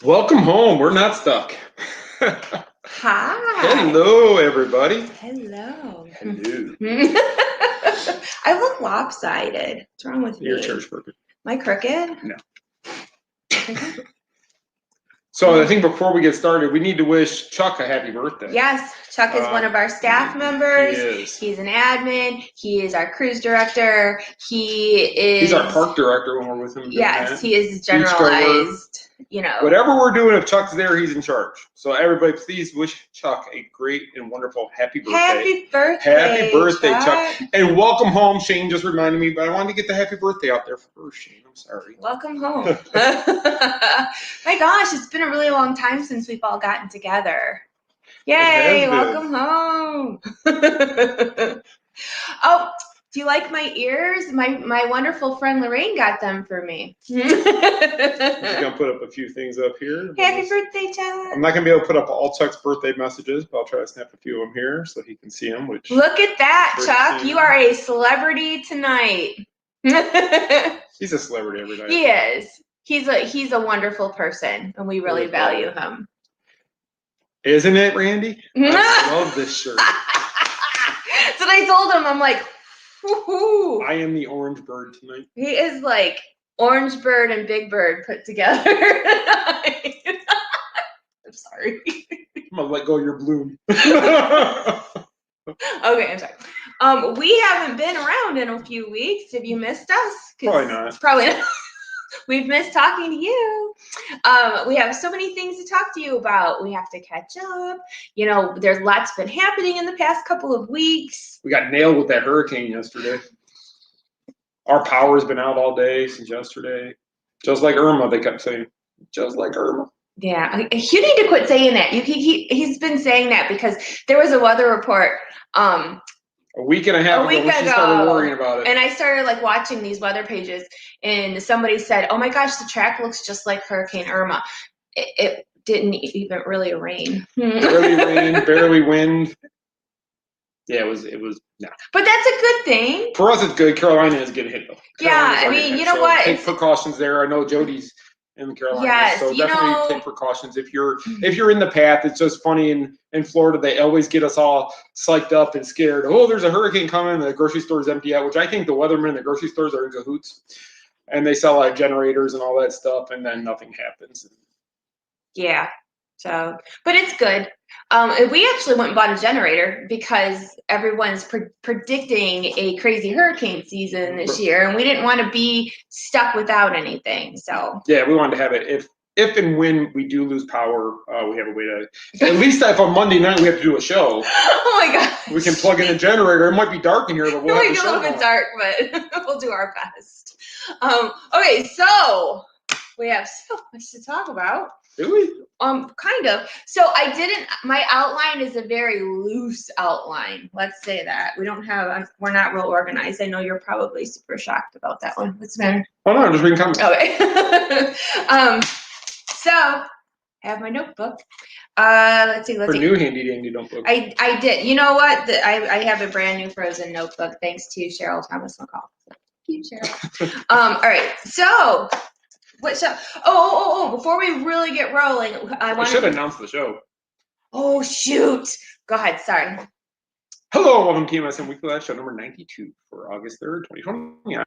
Welcome home. We're not stuck. Hi. Hello, everybody. Hello. Hello. I look lopsided. What's wrong with Your me? chair's crooked. Am I crooked? No. So I think before we get started, we need to wish Chuck a happy birthday. Yes, Chuck is one of our staff members. He is. He's an admin. He is our cruise director. He's our park director when we're with him. Yes, he is generalized. Whatever we're doing, if Chuck's there, he's in charge. So everybody, please wish Chuck a great and wonderful happy birthday. Happy birthday. Happy birthday, Chuck. And welcome home. Shane just reminded me, but I wanted to get the happy birthday out there first, Shane. I'm sorry. Welcome home. My gosh, it's been a really long time since we've all gotten together. Yay, welcome home. Oh, do you like my ears? My wonderful friend Lorraine got them for me. I'm just going to put up a few things up here. Happy birthday, Chuck. I'm not going to be able to put up all Chuck's birthday messages, but I'll try to snap a few of them here so he can see them. Look at that, Chuck. You are a celebrity tonight. He's a celebrity every night. He is. He's a wonderful person, and we really value him. Isn't it, Randy? I love this shirt. So I told him, I'm like, woohoo. I am the orange bird tonight. He is like Orange Bird and Big Bird put together. I'm sorry. I'm going to let go of your bloom. Okay, I'm sorry. We haven't been around in a few weeks. Have you missed us? Probably not. Probably not. We've missed talking to you. We have so many things to talk to you about. We have to catch up. There's lots been happening in the past couple of weeks. We got nailed with that hurricane yesterday. Our power's been out all day since yesterday. Just like Irma, they kept saying. Just like Irma. Yeah, you need to quit saying that. He's been saying that because there was a weather report a week and a half ago when she started worrying about it. And I started watching these weather pages, and somebody said, oh my gosh, the track looks just like Hurricane Irma. It didn't even really rain. Barely rain, barely wind. Yeah, it was no. But that's a good thing. For us, it's good. Carolina is getting hit though. Yeah, I mean, you know what? Take precautions there. I know Jody's in the Carolinas, yes, so definitely take precautions. If you're in the path, it's just funny in Florida, they always get us all psyched up and scared. Oh, there's a hurricane coming, and the grocery store's empty out, which I think the weathermen in the grocery stores are in cahoots, and they sell generators and all that stuff, and then nothing happens. Yeah. So, but it's good. We actually went and bought a generator because everyone's predicting a crazy hurricane season this year, and we didn't want to be stuck without anything. So yeah, we wanted to have it. If and when we do lose power, we have a way to. At least if on Monday night we have to do a show. Oh my gosh! We can plug in a generator. It might be dark in here, but we'll have a show. It might be a little bit dark, but we'll do our best. Okay, so we have so much to talk about. Do we? Kind of. So my outline is a very loose outline. Let's say that. We're not real organized. I know you're probably super shocked about that one. What's the matter? Oh no, I'm just reading comments. Okay. So I have my notebook. Let's see. New handy dandy notebook. I did. You know what? I have a brand new frozen notebook thanks to Cheryl Thomas McCall. Thank you, Cheryl. All right. So what show? Oh! Before we really get rolling, I should announce the show. Oh shoot! Go ahead. Sorry. Hello, welcome to TMSM Weekly Live Show number 92 for August 3rd, 2020.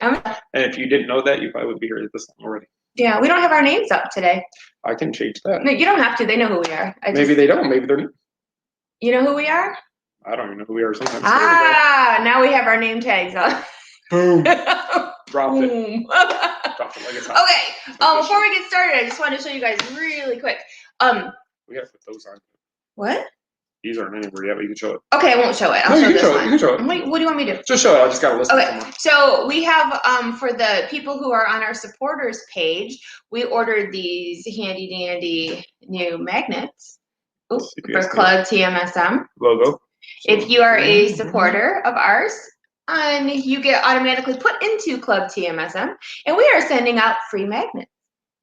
And if you didn't know that, you probably would be here at this time already. Yeah, we don't have our names up today. I can change that. No, you don't have to. They know who we are. Maybe they don't. Maybe they're new. You know who we are? I don't even know who we are sometimes. Now we have our name tags on. Boom. Drop it. Drop it like it's hot. Okay. Before we get started, I just want to show you guys really quick. We gotta put those on. What? These aren't anywhere yet, but you can show it. Okay, I won't show it. I'll show this one. You can show it. Wait, what do you want me to do? Just show it. I just got a list. Okay. So we have for the people who are on our supporters page, we ordered these handy dandy new magnets for Club TMSM logo. If you are a supporter of ours, you get automatically put into Club TMSM, and we are sending out free magnets.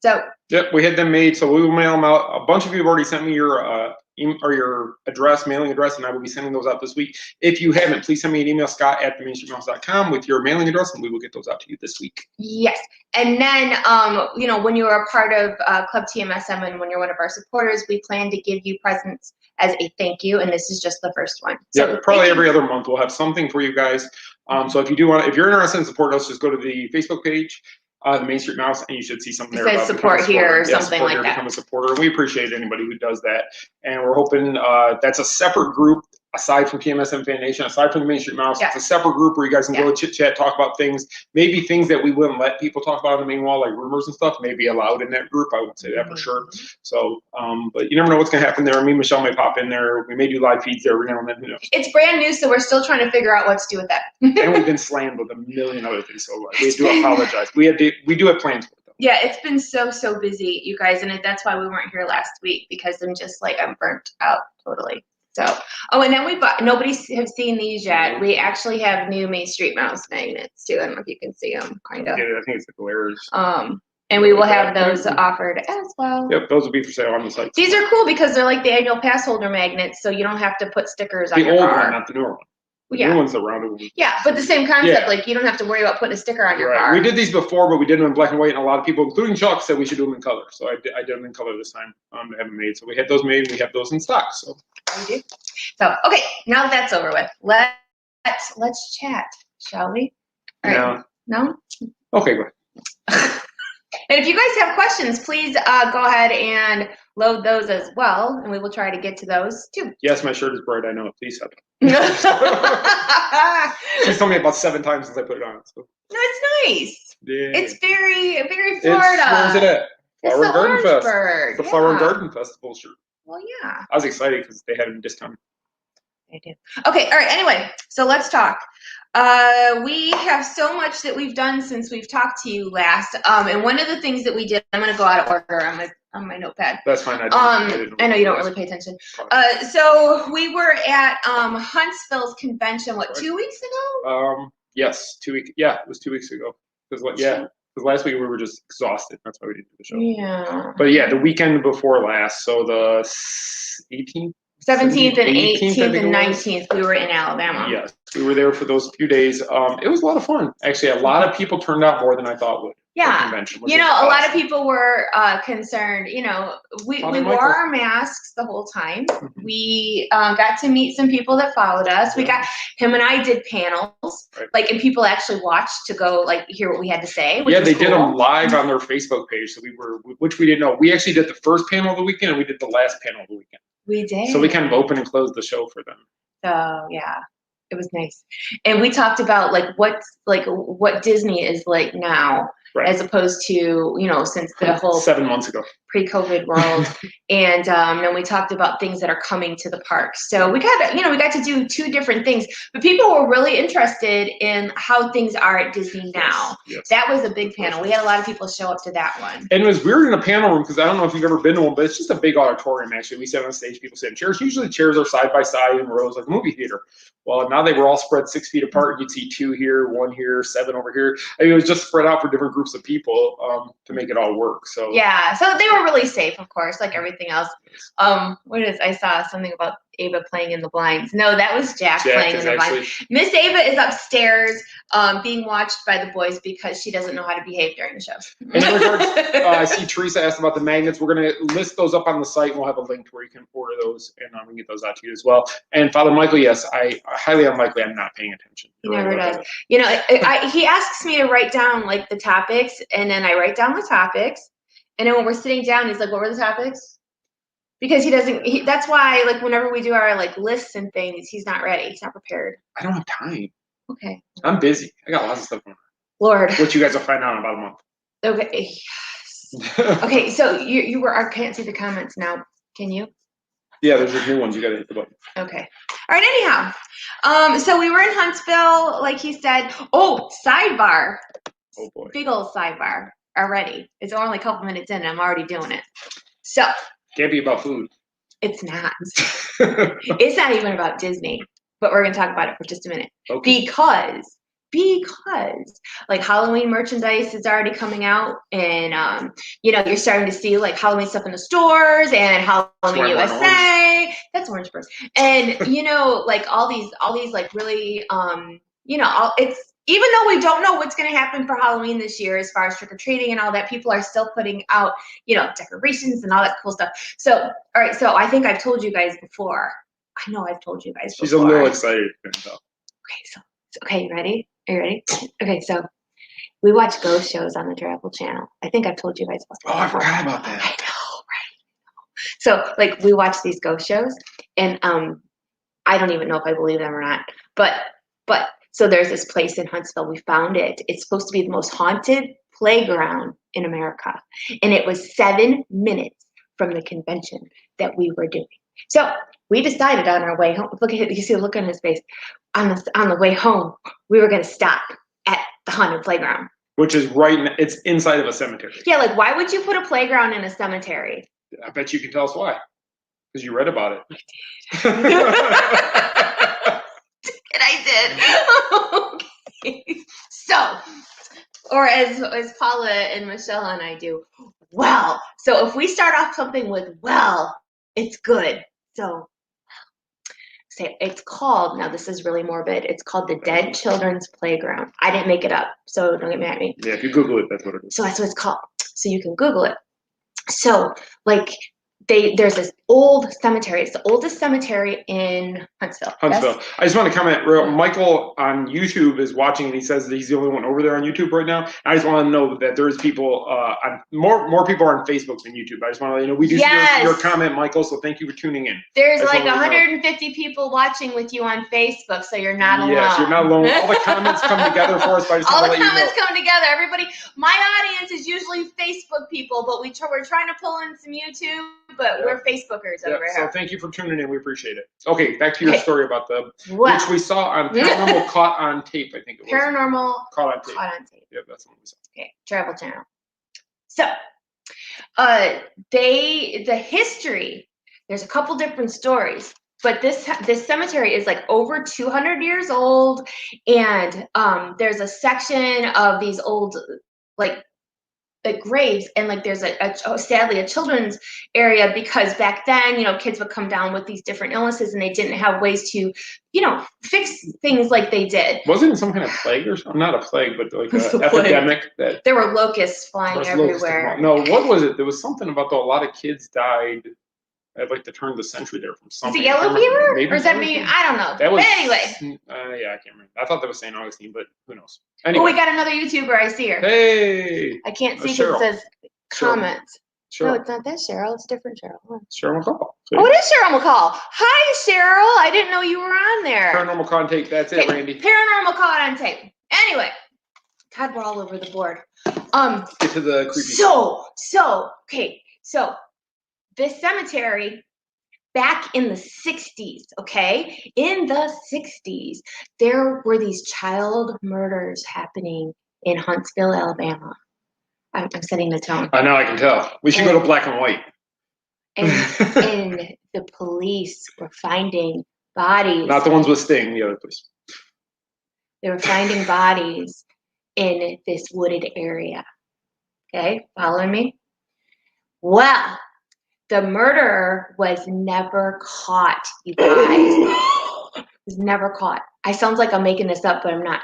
So yep, we had them made, so we will mail them out. A bunch of you have already sent me your or your address, mailing address, and I will be sending those out this week. If you haven't, please send me an email, scott@themainstreetmouse.com, with your mailing address, and we will get those out to you this week. Yes. And then, you know, when you are a part of Club TMSM and when you're one of our supporters, we plan to give you presents as a thank you, and this is just the first one. So yeah, probably every other month we'll have something for you guys. So if you're interested in supporting us, just go to the Facebook page, the Main Street Mouse, and you should see something there. It says support here or something like that. Become a supporter. We appreciate anybody who does that, and we're hoping that's a separate group aside from TMSM Fan Nation, aside from the Main Street Mouse. It's a separate group where you guys can go chit chat, talk about things, maybe things that we wouldn't let people talk about on the main wall, like rumors and stuff, may be allowed in that group. I won't say that for sure. So, but you never know what's going to happen there. Me and Michelle may pop in there. We may do live feeds there every now and then. Who knows? It's brand new, so we're still trying to figure out what to do with that. And we've been slammed with a million other things, so we do apologize. We do have plans for them. Yeah, it's been so busy, you guys, and that's why we weren't here last week, because I'm burnt out totally. So, and then nobody have seen these yet. We actually have new Main Street Mouse magnets too. I don't know if you can see them, kind of. Yeah, I think it's the glares. And we will have those offered as well. Yep, those will be for sale on the site. These are cool because they're like the annual pass holder magnets, so you don't have to put stickers on your car. The old one, not the newer one. The new one's the rounded one. Yeah, but the same concept. Like, you don't have to worry about putting a sticker on your car. We did these before, but we did them in black and white, and a lot of people, including Chuck, said we should do them in color. So I did them in color this time to have them made. So we had those made, and we have those in stock. So we do. So okay, now that that's over with, let's chat, shall we? All right. No? Okay, go ahead. And if you guys have questions, please go ahead and load those as well, and we will try to get to those too. Yes, my shirt is bright. I know. Please help. She's told me about 7 times since I put it on. So. No, it's nice. Yeah. It's very Florida. Where's it at? Flower and Garden Fest. The Flower and Garden Festival shirt. Well, yeah. I was excited because they had a discount. I do. Okay, all right. Anyway, so let's talk. We have so much that we've done since we've talked to you last. And one of the things that we did, I'm going to go out of order on my notepad. That's fine. I know you don't really pay attention. So we were at Huntsville's convention, 2 weeks ago? Yes, 2 weeks. Yeah, it was 2 weeks ago. Because last week we were just exhausted. That's why we didn't do the show. Yeah. But yeah, the weekend before last, so the 18th. 17th and 18th and 19th, we were in Alabama. Yes, we were there for those few days. It was a lot of fun. Actually, a lot of people turned out more than I thought would. Yeah, a lot of people were concerned. We wore our masks the whole time. Mm-hmm. We got to meet some people that followed us. We got him and I did panels, and people actually watched to go hear what we had to say. Yeah, they did them live on their Facebook page. So which we didn't know. We actually did the first panel of the weekend, and we did the last panel of the weekend. We did. So we kind of opened and closed the show for them. So yeah, it was nice, and we talked about what Disney is like now. Right. As opposed to, since the whole 7 months ago pre-COVID world. And then we talked about things that are coming to the park. So we got to do 2 different things, but people were really interested in how things are at Disney now. Yes. That was a big panel. We had a lot of people show up to that one. And it was weird in a panel room, because I don't know if you've ever been to one, but it's just a big auditorium, actually. We sit on stage, people sit in chairs. Usually chairs are side by side in rows like a movie theater. Well, now they were all spread 6 feet apart. You'd see 2 here, 1 here, 7 over here. I mean, it was just spread out for different groups of people to make it all work. So yeah, so they were really safe, of course, like everything else. I saw something about Ava playing in the blinds. No, that was Jack playing in the blinds. Miss Ava is upstairs being watched by the boys because she doesn't know how to behave during the show. In regards, I see Teresa asked about the magnets. We're going to list those up on the site, and we'll have a link where you can order those, and we can get those out to you as well. And Father Michael, yes, I highly unlikely I'm not paying attention. He never does. He asks me to write down the topics, and then I write down the topics, and then when we're sitting down, he's like, "What were the topics?" Because he doesn't. That's why, whenever we do our lists and things, he's not ready. He's not prepared. I don't have time. Okay. I'm busy. I got lots of stuff going on. Lord. Which you guys will find out in about a month. Okay. Yes. Okay. So you were. I can't see the comments now. Can you? Yeah, there's just new ones. You got to hit the button. Okay. All right. Anyhow, so we were in Huntsville, like he said. Oh, sidebar. Oh boy. Big old sidebar already. It's only a couple minutes in, and I'm already doing it. So. Can't be about food. It's not. It's not even about Disney, but we're going to talk about it for just a minute. Okay. because like Halloween merchandise is already coming out, and you know, you're starting to see like Halloween stuff in the stores and Halloween USA. That's Orange Burst, and you know, like all these like really you know, it's, even though we don't know what's going to happen for Halloween this year as far as trick-or-treating and all that, people are still putting out, you know, decorations and all that cool stuff. So, all right, so I think I've told you guys before. I know I've told you guys before. She's a little excited. Okay, you ready? Are you ready? Okay, so we watch ghost shows on the Travel Channel. I think I've told you guys about that. Oh, I forgot about that. I know, right? So, like, we watch these ghost shows, and I don't even know if I believe them or not, but so there's this place in Huntsville. We found it. It's supposed to be the most haunted playground in America. And it was 7 minutes from the convention that we were doing. So we decided on our way home, look at, you see the look on his face, on the way home, we were going to stop at the haunted playground. Which is it's inside of a cemetery. Yeah, like why would you put a playground in a cemetery? I bet you can tell us why. Because you read about it. I did. Okay. So, or as Paula and Michelle and I do, well. So if we start off something with well, it's good. So say it's called, now this is really morbid, it's called the Dead Children's Playground. I didn't make it up, so don't get mad at me. Yeah, if you Google it, that's what it is. So that's what it's called. So you can Google it. So like there's this old cemetery. It's the oldest cemetery in Huntsville. Huntsville. Yes? I just want to comment real. Michael on YouTube is watching, and he says that he's the only one over there on YouTube right now. I just want to know that there's people more people are on Facebook than YouTube. I just want to let you know we do see your comment, Michael. So thank you for tuning in. There's like 150 people watching with you on Facebook, so you're not alone. Yes, you're not alone. All the comments come together for us. But I just all want the to let comments you know. come together. Everybody, my audience is usually Facebook people, but we're trying to pull in some YouTube. But we're Facebookers over here. So thank you for tuning in. We appreciate it. Okay, back to your story about which we saw on Paranormal Caught on Tape, I think it was. Paranormal Caught on Tape. Yeah, that's the one we saw. Okay, Travel Channel. So, the history, there's a couple different stories, but this cemetery is like over 200 years old, and there's a section of these old like graves, and like there's sadly a children's area, because back then, you know, kids would come down with these different illnesses and they didn't have ways to, you know, fix things like they did. Wasn't it some kind of plague or something? Not a plague, but like an epidemic. That there were locusts flying everywhere. No, what was it? There was something about a lot of kids died at like the turn of the century there from something. Is it yellow fever? Or is that me? I don't know. That was, but anyway. Yeah, I can't remember. I thought that was St. Augustine, but who knows? Anyway. Oh, we got another YouTuber. I see her. Hey. I can't see because it says comments. Cheryl. No, it's not that Cheryl. It's a different Cheryl. Cheryl McCall. Oh, it is Cheryl McCall. Hi, Cheryl. I didn't know you were on there. Paranormal Caught on Tape. That's it, Randy. Paranormal Caught on Tape. Anyway, God, we're all over the board. Get to the creepy. So this cemetery. Back in the 60s, okay? In the 60s, there were these child murders happening in Huntsville, Alabama. I'm setting the tone. I know, I can tell. We should go to black and white. And the police were finding bodies. Not the ones with Sting, the other police. They were finding bodies in this wooded area. Okay, following me? Well, the murderer was never caught, you guys. Was never caught. I sound like I'm making this up, but I'm not.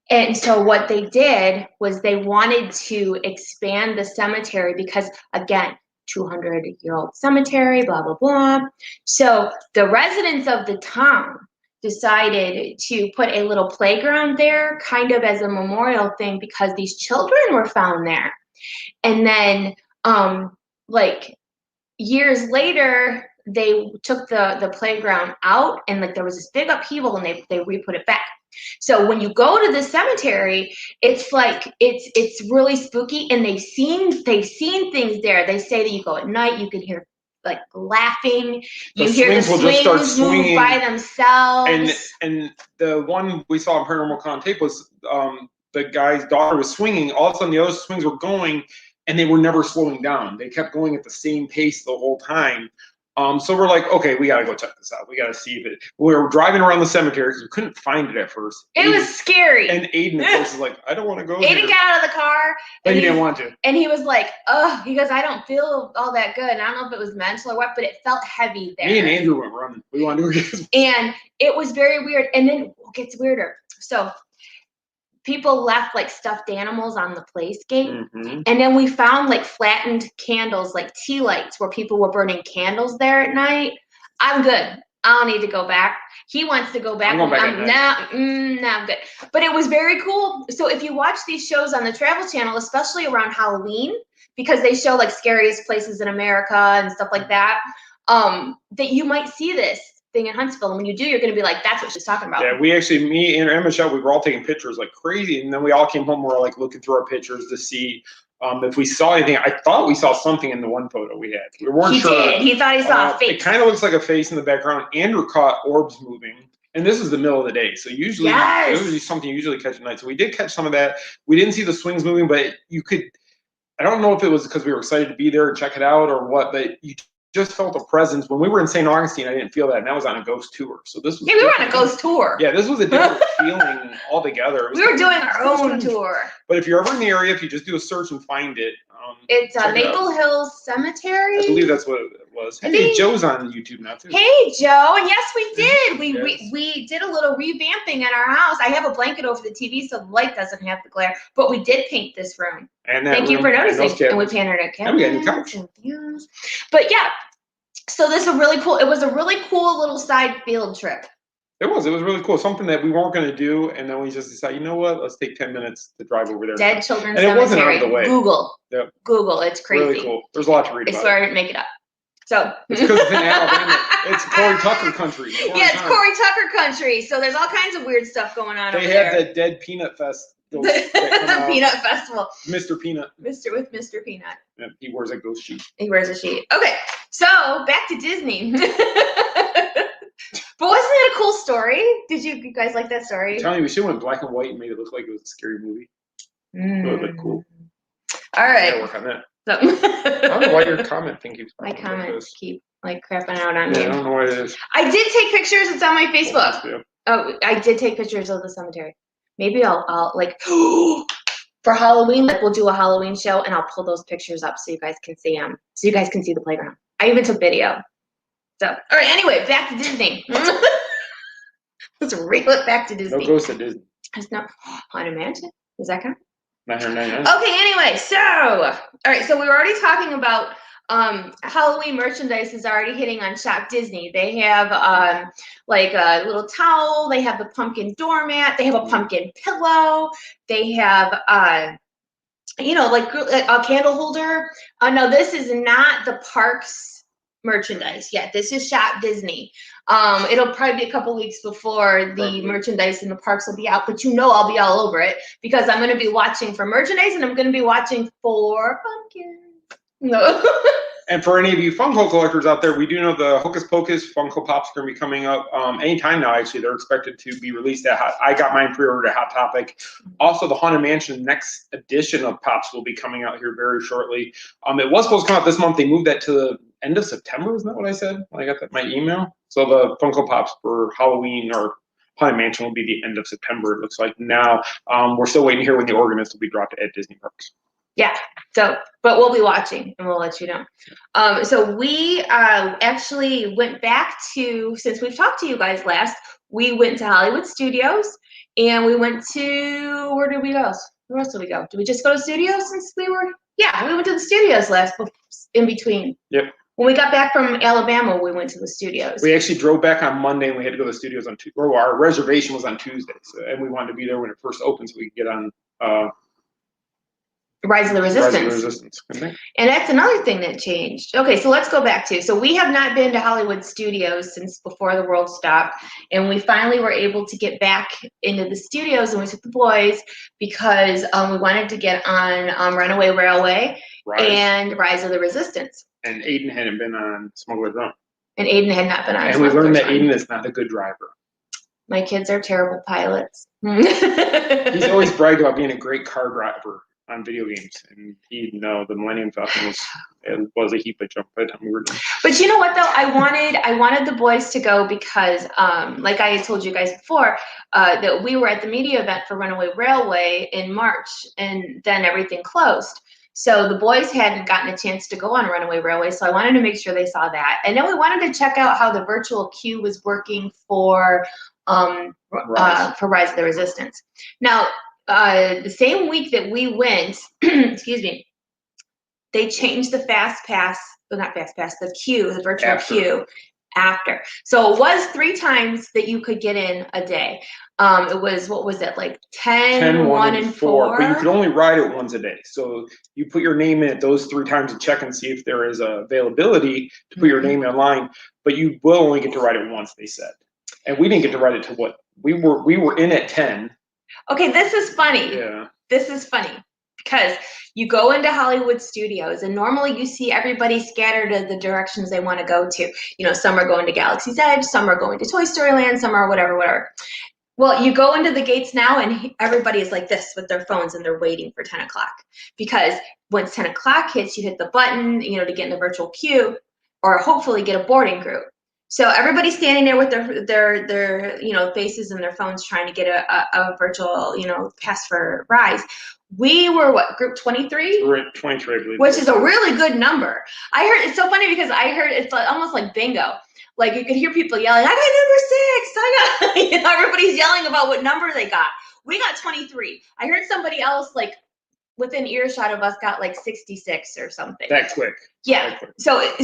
And so what they did was they wanted to expand the cemetery because, again, 200-year-old cemetery, blah, blah, blah. So the residents of the town decided to put a little playground there, kind of as a memorial thing, because these children were found there. And then, like, years later, they took the playground out, and like there was this big upheaval, and they re-put it back. So when you go to the cemetery, it's like it's really spooky, and they've seen things there. They say that you go at night, you can hear like laughing, you hear the swings move by themselves. And the one we saw on Paranormal Caught on Tape was the guy's daughter was swinging. All of a sudden, the other swings were going, and they were never slowing down. They kept going at the same pace the whole time. So we're like, okay, we got to go check this out. We got to see if it. We were driving around the cemetery because we couldn't find it at first. It was scary. And Aiden, of course, is like, I don't want to go. Aiden got out of the car. But he didn't want to. And he was like, oh, he goes, I don't feel all that good. And I don't know if it was mental or what, but it felt heavy there. Me and Andrew went running. We wanted to go. And it was very weird. And then it gets weirder. So people left like stuffed animals on the place gate. Mm-hmm. And then we found like flattened candles, like tea lights where people were burning candles there at night. I'm good. I don't need to go back. He wants to go back. I'm going back at night. I'm good. But it was very cool. So if you watch these shows on the Travel Channel, especially around Halloween, because they show like scariest places in America and stuff like that, that you might see this thing in Huntsville. And when you do, you're going to be like, that's what she's talking about. Yeah, we actually, me and Michelle, we were all taking pictures like crazy. And then we all came home, we were like looking through our pictures to see if we saw anything. I thought we saw something in the one photo we had. We weren't sure. He did. He thought he saw a face. It kind of looks like a face in the background. Andrew caught orbs moving. And this is the middle of the day. So usually, it would be something you usually catch at night. So we did catch some of that. We didn't see the swings moving, but you could, I don't know if it was because we were excited to be there and check it out or what, but you just felt a presence. When we were in St. Augustine, I didn't feel that, and that was on a ghost tour. So this was we were on a ghost tour. Yeah, this was a different feeling altogether. We were doing our own tour. But if you're ever in the area, if you just do a search and find it, it's Maple Hills Cemetery. I believe that's what it was. Hey, Joe's on YouTube now too. Hey, Joe, and yes, we did. We did a little revamping at our house. I have a blanket over the TV so the light doesn't have the glare. But we did paint this room. And thank you for noticing. And we painted our cabinets. And we got a new couch. But yeah, so this was really cool. It was a really cool little side field trip. It was really cool. Something that we weren't going to do, and then we just decided, you know what? Let's take 10 minutes to drive over there. Dead Children's Cemetery. And it wasn't out of the way. Google. Yep. Google. It's crazy. Really cool. There's a lot to read about. I swear I didn't make it up. So it's because it's in Alabama. It's Corey Tucker country. Yeah, it's Corey Tucker country. So there's all kinds of weird stuff going on over there. They have the Dead Peanut Fest. Peanut Festival. Mr. Peanut. Mr. Peanut. Yeah, he wears a ghost sheet. He wears a sheet. Okay, so back to Disney. But wasn't it a cool story? Did you guys like that story? I'm telling you, we should have went black and white and made it look like it was a scary movie. That would have been cool. All right. Yeah, work on that. So, I don't know why your comment thing keeps my comments keep like crapping out on me. I don't know what it is. I did take pictures. It's on my Facebook. Oh, I did take pictures of the cemetery. Maybe I'll like for Halloween, like we'll do a Halloween show and I'll pull those pictures up so you guys can see them. So you guys can see the playground. I even took video. So, all right, anyway, back to Disney. Let's reel it back to Disney. No ghost to Disney. It's not Haunted Mansion. Does that count? 999. Okay, anyway, so, all right, so we were already talking about Halloween merchandise is already hitting on Shop Disney. They have like a little towel. They have the pumpkin doormat. They have a pumpkin pillow. They have, you know, like a candle holder. No, this is not the parks merchandise yet. This is Shop Disney. It'll probably be a couple weeks before the merchandise in the parks will be out, but you know I'll be all over it because I'm going to be watching for merchandise and I'm going to be watching for pumpkins. No. And for any of you Funko collectors out there, we do know the Hocus Pocus Funko Pops are going to be coming up anytime now, actually. They're expected to be released at I got mine pre-ordered at Hot Topic. Also, the Haunted Mansion next edition of Pops will be coming out here very shortly. It was supposed to come out this month. They moved that to the end of September. Isn't that what I said when I got that my email? So the Funko Pops for Halloween or Haunted Mansion will be the end of September, it looks like now. We're still waiting to hear when the organist will be dropped at Disney Parks. Yeah, so, but we'll be watching and we'll let you know. So we actually went back to, since we've talked to you guys last, we went to Hollywood Studios and we went to, where did we go? Where else did we go? Did we just go to studios since we were, yeah, we went to the studios in between. Yep. When we got back from Alabama, we went to the studios. We actually drove back on Monday and we had to go to the studios on Tuesday, or our reservation was on Tuesday. So, and we wanted to be there when it first opened so we could get on Rise of the Resistance. Rise of the Resistance. And that's another thing that changed. Okay, so let's go back to, so we have not been to Hollywood Studios since before the world stopped, and we finally were able to get back into the studios, and we took the boys because we wanted to get on Runaway Railway and Rise of the Resistance. And Aiden hadn't been on Smuggler's Run. And Aiden had not been on And we learned that Aiden is not a good driver. My kids are terrible pilots. He's always bragged about being a great car driver. on video games, and the Millennium Falcon was a heap of junk by the time we were done. But you know what though, I wanted the boys to go because like I told you guys before, that we were at the media event for Runaway Railway in March, and then everything closed. So the boys hadn't gotten a chance to go on Runaway Railway, so I wanted to make sure they saw that. And then we wanted to check out how the virtual queue was working for Rise of the Resistance. Now, the same week that we went, excuse me, they changed the fast pass, well, not fast pass, the queue, the virtual queue after. So it was 3 times that you could get in a day. It was, what was it, like 10, 1, and 4? But you could only ride it once a day. So you put your name in it those 3 times to check and see if there is availability to put your name online. But you will only get to ride it once, they said. And we didn't get to ride it till what? We were in at 10. Okay, this is funny. Yeah. This is funny. Because you go into Hollywood Studios and normally you see everybody scattered in the directions they want to go to. You know, some are going to Galaxy's Edge, some are going to Toy Story Land, some are whatever. Well, you go into the gates now and everybody is like this with their phones and they're waiting for 10 o'clock. Because once 10 o'clock hits, you hit the button, to get in the virtual queue or hopefully get a boarding group. So everybody's standing there with their faces and their phones trying to get a virtual, pass for Rise. We were what, group 23? We're at 23, I believe. Which is a really good number. I heard, it's so funny because I heard it's almost like bingo. Like you could hear people yelling, I got number 6, everybody's yelling about what number they got. We got 23. I heard somebody else like within earshot of us got like 66 or something. That quick. Yeah. That quick.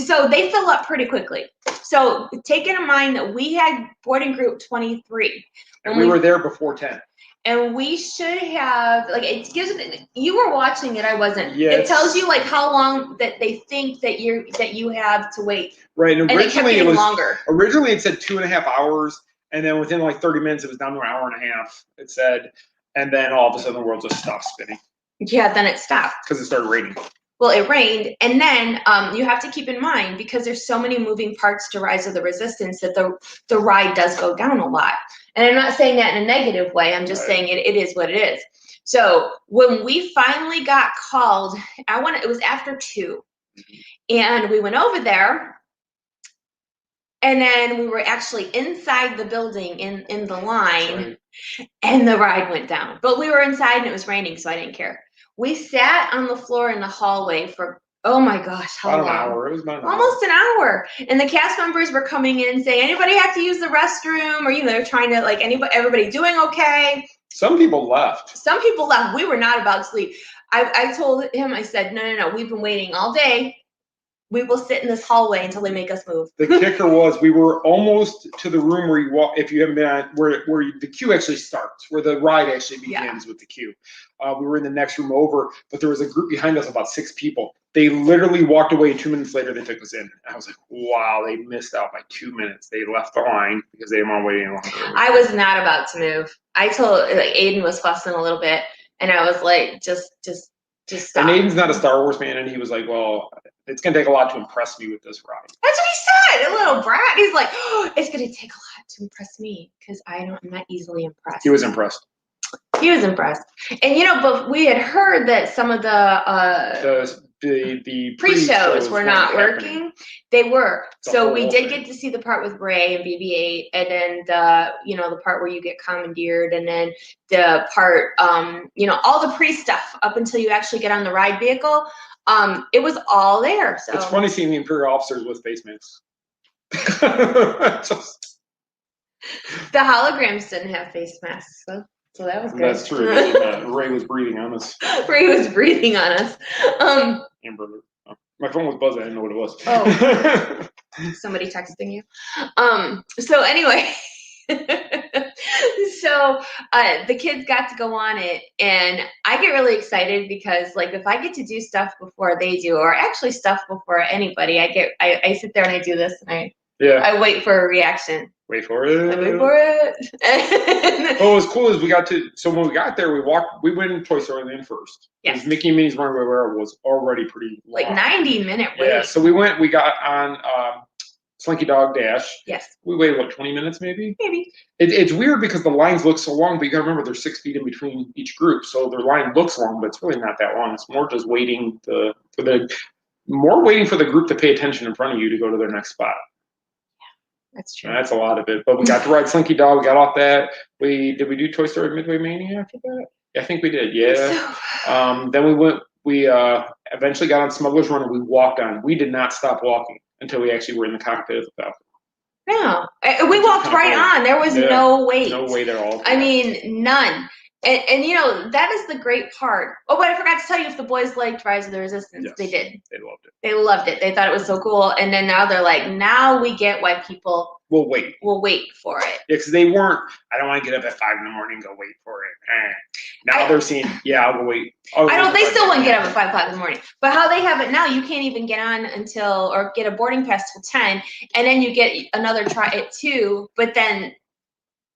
So they fill up pretty quickly. So taking in mind that we had boarding group 23. And we were there before 10. And we should have, like, it gives, you were watching it, I wasn't. Yes. It tells you like how long that they think that you have to wait. Right, and originally it was longer. Originally it said 2.5 hours, and then within like 30 minutes it was down to an hour and a half. It said, and then all of a sudden the world just stopped spinning. Yeah, then it stopped. Because it started raining. Well, it rained, and then you have to keep in mind, because there's so many moving parts to Rise of the Resistance, that the ride does go down a lot. And I'm not saying that in a negative way. I'm just saying it is what it is. So when we finally got called, it was after 2, and we went over there, and then we were actually inside the building in the line, and the ride went down. But we were inside, and it was raining, so I didn't care. We sat on the floor in the hallway for, oh my gosh, how long? About an hour. It was about almost an hour. And the cast members were coming in saying, anybody have to use the restroom? Or, they're trying to, like, everybody doing okay? Some people left. Some people left. We were not about to leave. I told him, I said, no, we've been waiting all day. We will sit in this hallway until they make us move. The kicker was we were almost to the room where you walk, if you haven't been at, where the queue actually starts, where the ride actually begins with the queue. We were in the next room over, but there was a group behind us, about 6 people. They literally walked away, and 2 minutes later they took us in. I was like, wow, they missed out by 2 minutes. They left the line because they didn't want to wait any longer. I was not about to move. I told, like, Aiden was fussing a little bit, and I was like, just stop. And Aiden's not a Star Wars fan, and he was like, well, it's going to take a lot to impress me with this ride. That's what he said, a little brat. He's like, oh, it's going to take a lot to impress me because I'm not easily impressed. He was impressed. He was impressed. And, but we had heard that some of the pre-shows were not working. They were. So we did get to see the part with Ray and BB-8, and then the part where you get commandeered, and then the part, all the pre-stuff up until you actually get on the ride vehicle. It was all there. So it's funny seeing the Imperial officers with face masks. The holograms didn't have face masks, so that was good. That's true. Ray was breathing on us. Ray was breathing on us. Hamburger. My phone was buzzing. I didn't know what it was. Oh, somebody texting you. So anyway, so the kids got to go on it, and I get really excited because, like, if I get to do stuff before they do, or actually stuff before anybody, I sit there and I do this, and I wait for a reaction. Wait for it. I wait for it. What was cool is when we got there, we went in Toy Story Land first. Yes. Mickey and Minnie's Runaway Railway was already pretty long. Like 90-minute wait. Yeah, so we got on Slinky Dog Dash. Yes. We waited, what, 20 minutes maybe? Maybe. It's weird because the lines look so long, but you got to remember there's 6 feet in between each group. So their line looks long, but it's really not that long. It's more just waiting for the group to pay attention in front of you to go to their next spot. That's true. And that's a lot of it. But we got to ride Slinky Dog. We got off that. Did we do Toy Story Midway Mania after that? I think we did. Yeah. Then we eventually got on Smuggler's Run and we walked on. We did not stop walking until we actually were in the cockpit of the Falcon. No, we walked right on. There was no wait. No wait at all. I mean, none. And you know, that is the great part. Oh, but I forgot to tell you, if the boys liked Rise of the Resistance, yes, they did. They loved it. They loved it. They thought it was so cool. And then now they're like, now we get why people will wait. Will wait for it. Yeah, because they weren't, I don't want to get up at 5 in the morning and go wait for it. Now they're saying, yeah, I'll go wait. They still wouldn't get up at 5 o'clock in the morning. But how they have it now, you can't even get on or get a boarding pass till 10. And then you get another try at 2. But then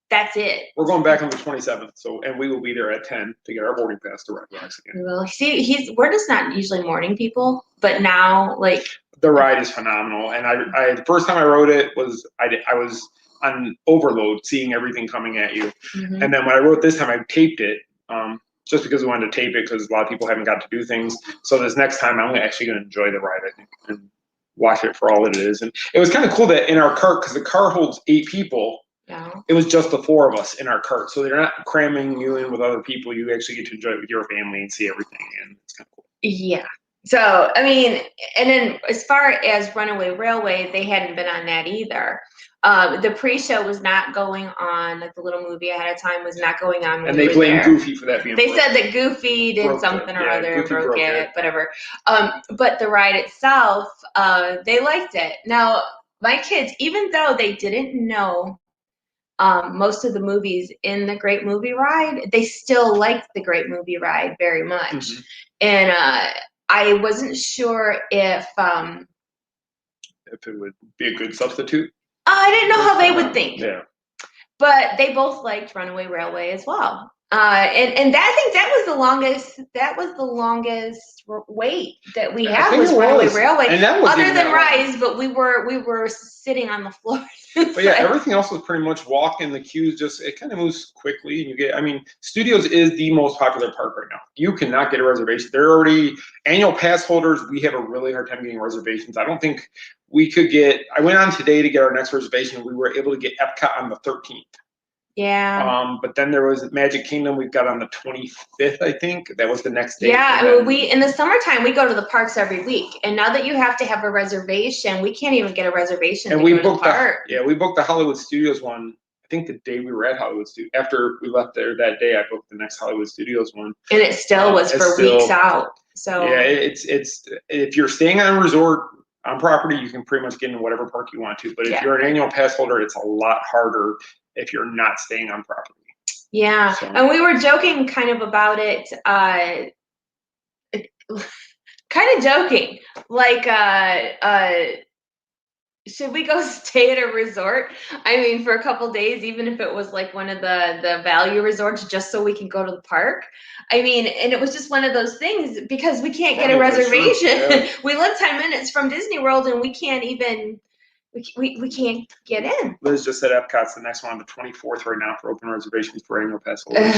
that's it. We're going back on the 27th, and we will be there at 10 to get our boarding pass to ride Rocks again. Well, see, we're just not usually morning people, but now, like, the ride is phenomenal. And I the first time I rode it was I was on overload, seeing everything coming at you. Mm-hmm. And then when I rode this time, I taped it, just because we wanted to tape it because a lot of people haven't got to do things. So this next time, I'm actually going to enjoy the ride, I think, and watch it for all it is. And it was kind of cool that in our cart, because the car holds 8 people. Yeah. It was just the 4 of us in our cart, so they're not cramming you in with other people. You actually get to enjoy it with your family and see everything, and it's kind of cool. Yeah. So, I mean, and then as far as Runaway Railway, they hadn't been on that either. The pre-show was not going on, like the little movie ahead of time was not going on. When and they blamed Goofy for that being They said that Goofy did something or other, broke it, whatever. But the ride itself, they liked it. Now, my kids, even though they didn't know most of the movies in the Great Movie Ride, they still liked the Great Movie Ride very much. Mm-hmm. And I wasn't sure if it would be a good substitute. I didn't know how they would think. Yeah. But they both liked Runaway Railway as well. And I think that was the longest wait that we had was Runaway Railway. And that was other than Rise, but we were sitting on the floor. But yeah, everything else was pretty much walking. The queues it kind of moves quickly, and Studios is the most popular park right now. You cannot get a reservation. They're already annual pass holders. We have a really hard time getting reservations. I don't think we could get. I went on today to get our next reservation. We were able to get Epcot on the 13th. Yeah. But then there was Magic Kingdom. We've got on the 25th, I think. That was the next day. Yeah, I mean, in the summertime we go to the parks every week, and now that you have to have a reservation, we can't even get a reservation. And we booked we booked the Hollywood Studios one. I think the day we were at Hollywood Studios. After we left there that day, I booked the next Hollywood Studios one. And it still was for weeks out. So yeah, it's if you're staying on a resort on property, you can pretty much get in whatever park you want to. But if you're an annual pass holder, it's a lot harder if you're not staying on property. Yeah, so. And we were joking kind of about it, kind of joking, like, should we go stay at a resort? I mean, for a couple days, even if it was like one of the value resorts, just so we can go to the park. I mean, and it was just one of those things because we can't get a reservation. Sure. Yeah. We live 10 minutes from Disney World, and we can't even. We can't get in. Liz just said Epcot's the next one on the 24th right now for open reservations for annual pass holders.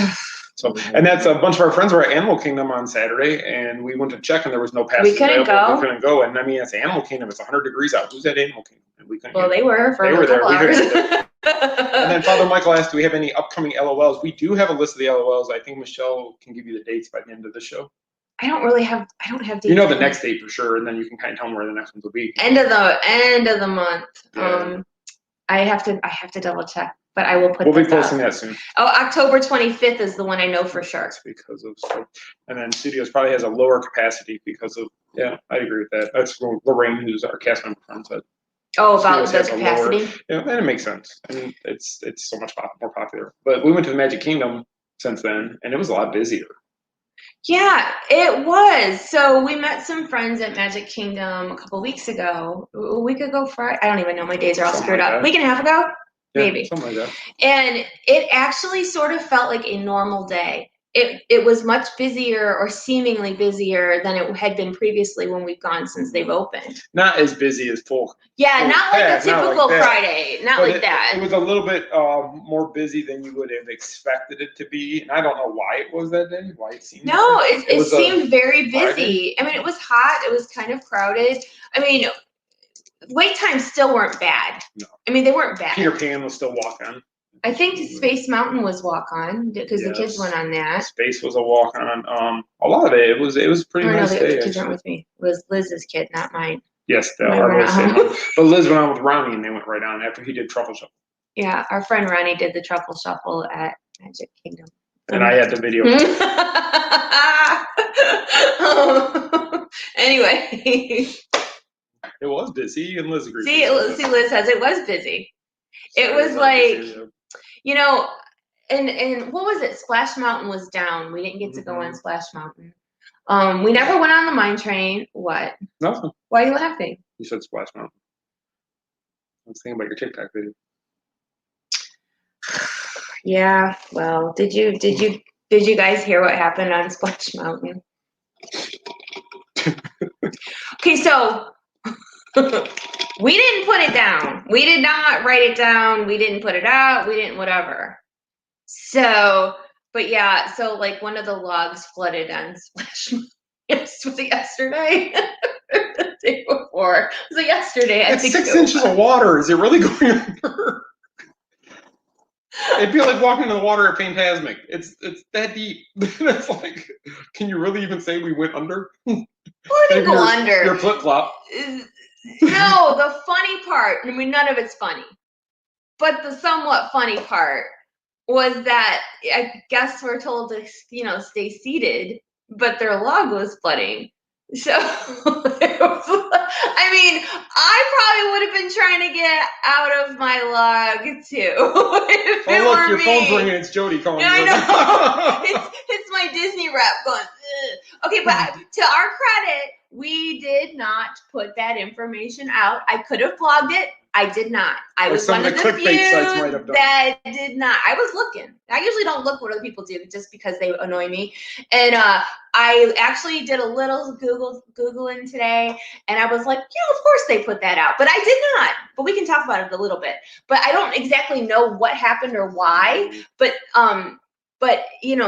So, and that's a bunch of our friends were at Animal Kingdom on Saturday, and we went to check, and there was no passes available. We couldn't go, and I mean, it's Animal Kingdom. It's 100 degrees out. Who's at Animal Kingdom? And we couldn't. Well, they were for a couple hours. And then Father Michael asked, "Do we have any upcoming LOLs?" We do have a list of the LOLs. I think Michelle can give you the dates by the end of the show. I don't have dates. You know the next date for sure, and then you can kind of tell them where the next ones will be. End of the month. Yeah. I have to double check, but I will put. We'll be posting that soon. Oh, October 25th is the one I know for sure. That's because of and then Studios probably has a lower capacity because of I agree with that. That's Lorraine, who's our cast member friend, said. Oh, about the capacity. And it makes sense. I mean, it's so much more popular. But we went to the Magic Kingdom since then, and it was a lot busier. Yeah, it was. So we met some friends at Magic Kingdom a couple weeks ago. A week ago Friday. I don't even know. My days are all screwed up. A week and a half ago? Yeah, maybe. Something like that. And it actually sort of felt like a normal day. it was much busier or seemingly busier than it had been previously when we've gone since they've opened. Not as busy as full. Yeah, not like a not typical like that. Friday, not But like that. It was a little bit more busy than you would have expected it to be, and I don't know why it was that day. Why it seemed. No, that it seemed very busy. Friday. I mean, it was hot. It was kind of crowded. I mean, wait times still weren't bad. No. I mean, they weren't bad. Peter Pan was still walk on. I think Space Mountain was walk on because the kids went on that. Space was a walk on. A lot of it was pretty nice day. The kids weren't with me. It was Liz's kid, not mine. Yes, they are both same one. But Liz went on with Ronnie, and they went right on after he did Truffle Shuffle. Yeah, our friend Ronnie did the Truffle Shuffle at Magic Kingdom. And I had the video. Anyway. It was busy, and Liz agreed. See, Liz says it was busy. It was like, you know, and what was it? Splash Mountain was down. We didn't get to go on Splash Mountain. We never went on the mine train. What? Nothing. Why are you laughing? You said Splash Mountain. I was thinking about your TikTok video. Yeah. Well, did you guys hear what happened on Splash Mountain? Okay, so we didn't put it down. We did not write it down. We didn't put it out. We didn't whatever. So, but yeah, so like one of the logs flooded on Splash Mountain yesterday. The day before. So yesterday, I think 6 inches of water. Is it really going under? It'd be like walking in the water at Fantasmic. It's that deep. It's like, can you really even say we went under? Well, it didn't go under. Your flip flop. No, the funny part. I mean, none of it's funny, but the somewhat funny part was that I guess we're told to, stay seated, but their log was flooding. So, I mean, I probably would have been trying to get out of my log too. If it look, were your me. Phone's ringing. It's Jody calling. Yeah, I know. It's my Disney rep going. Ugh. Okay, but to our credit, we did not put that information out. I could have blogged it. I did not. I was one of the few that did not. I was looking. I usually don't look what other people do just because they annoy me. And I actually did a little Googling today, and I was like, yeah, of course they put that out. But I did not. But we can talk about it a little bit. But I don't exactly know what happened or why. But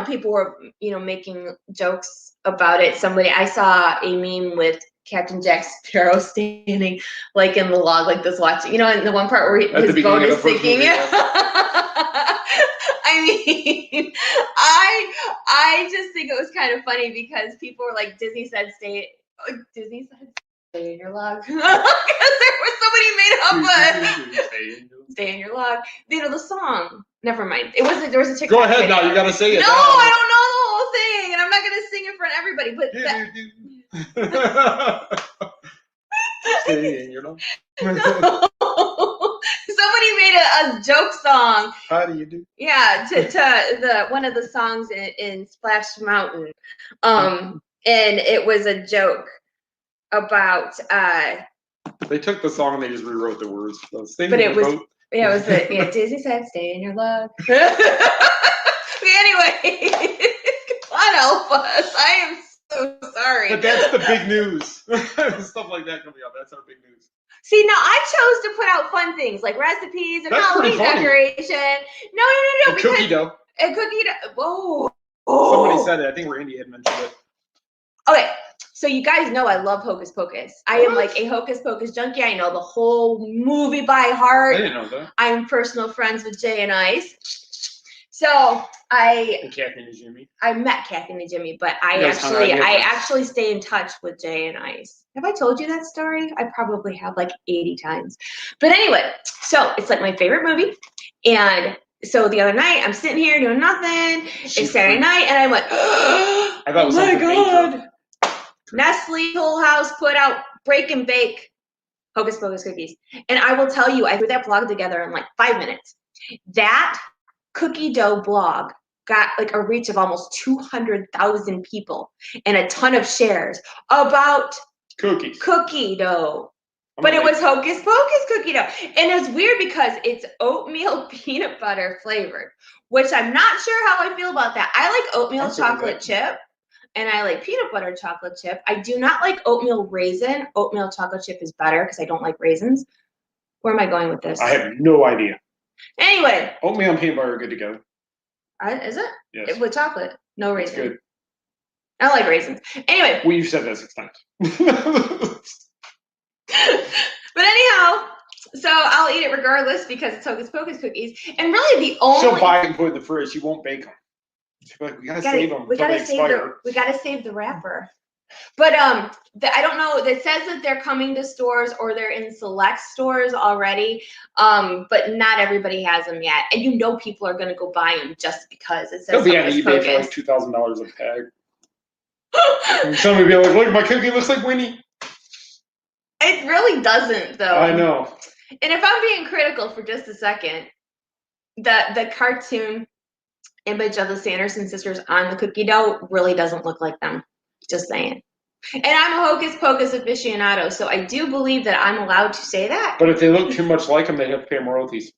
people were, making jokes about it. I saw a meme with Captain Jack Sparrow standing like in the log like this watching, in the one part where his boat is sinking. I mean, I just think it was kind of funny because people were like, Disney said stay in your log. Because there was somebody made up stay in your log. The song. Never mind. There was a TikTok. Go ahead video. now. You gotta say it. No, I don't know the whole thing, and I'm not gonna sing it for everybody. But stay in your log. No. Somebody made a joke song. How do you do? Yeah, to the one of the songs in Splash Mountain, and it was a joke about. They took the song and they just rewrote the words. But it was. Boat. Yeah, it was Disney said, "Stay in your log." Anyway, God help us! I am so sorry. But that's the big news. Stuff like that coming up. That's our big news. See, now I chose to put out fun things like recipes and Halloween decoration. No. Cookie dough. A cookie dough. Whoa. Somebody said it. I think Randy had mentioned it. Okay. So you guys know I love Hocus Pocus. I am like a Hocus Pocus junkie. I know the whole movie by heart. I didn't know that. I'm personal friends with Jay and Ice. So and Kathy and Jimmy. I met Kathy and Jimmy, but I actually stay in touch with Jay and Ice. Have I told you that story? I probably have like 80 times. But anyway, so it's like my favorite movie. And so the other night I'm sitting here doing nothing. It's Saturday night and I went, oh my God. Nestle Whole House put out Break and Bake Hocus Pocus cookies. And I will tell you, I threw that blog together in like 5 minutes. That cookie dough blog got like a reach of almost 200,000 people and a ton of shares about cookie dough. But it was Hocus Pocus cookie dough. And it's weird because it's oatmeal peanut butter flavored, which I'm not sure how I feel about that. I like oatmeal chocolate chip, and I like peanut butter chocolate chip. I do not like oatmeal raisin. Oatmeal chocolate chip is better because I don't like raisins. Where am I going with this? I have no idea. Anyway. Oatmeal and peanut butter are good together. Is it? Yes. With chocolate. No raisin. It's good. I don't like raisins. Anyway. Well, you've said that 6 times. But anyhow, so I'll eat it regardless because it's Hocus Pocus cookies. And really the only... She'll buy it and put it in the fridge. She won't bake them. She'll be like, we gotta save them. We gotta save the wrapper. But I don't know. It says that they're coming to stores or they're in select stores already. But not everybody has them yet. And you know people are gonna go buy them just because it says they'll be on eBay for like $2,000 a peg. And somebody will be like, look, my cookie looks like Winnie. It really doesn't, though. I know. And if I'm being critical for just a second, the cartoon image of the Sanderson sisters on the cookie dough really doesn't look like them. Just saying. And I'm a Hocus Pocus aficionado, so I do believe that I'm allowed to say that. But if they look too much like them, they have to pay them royalties.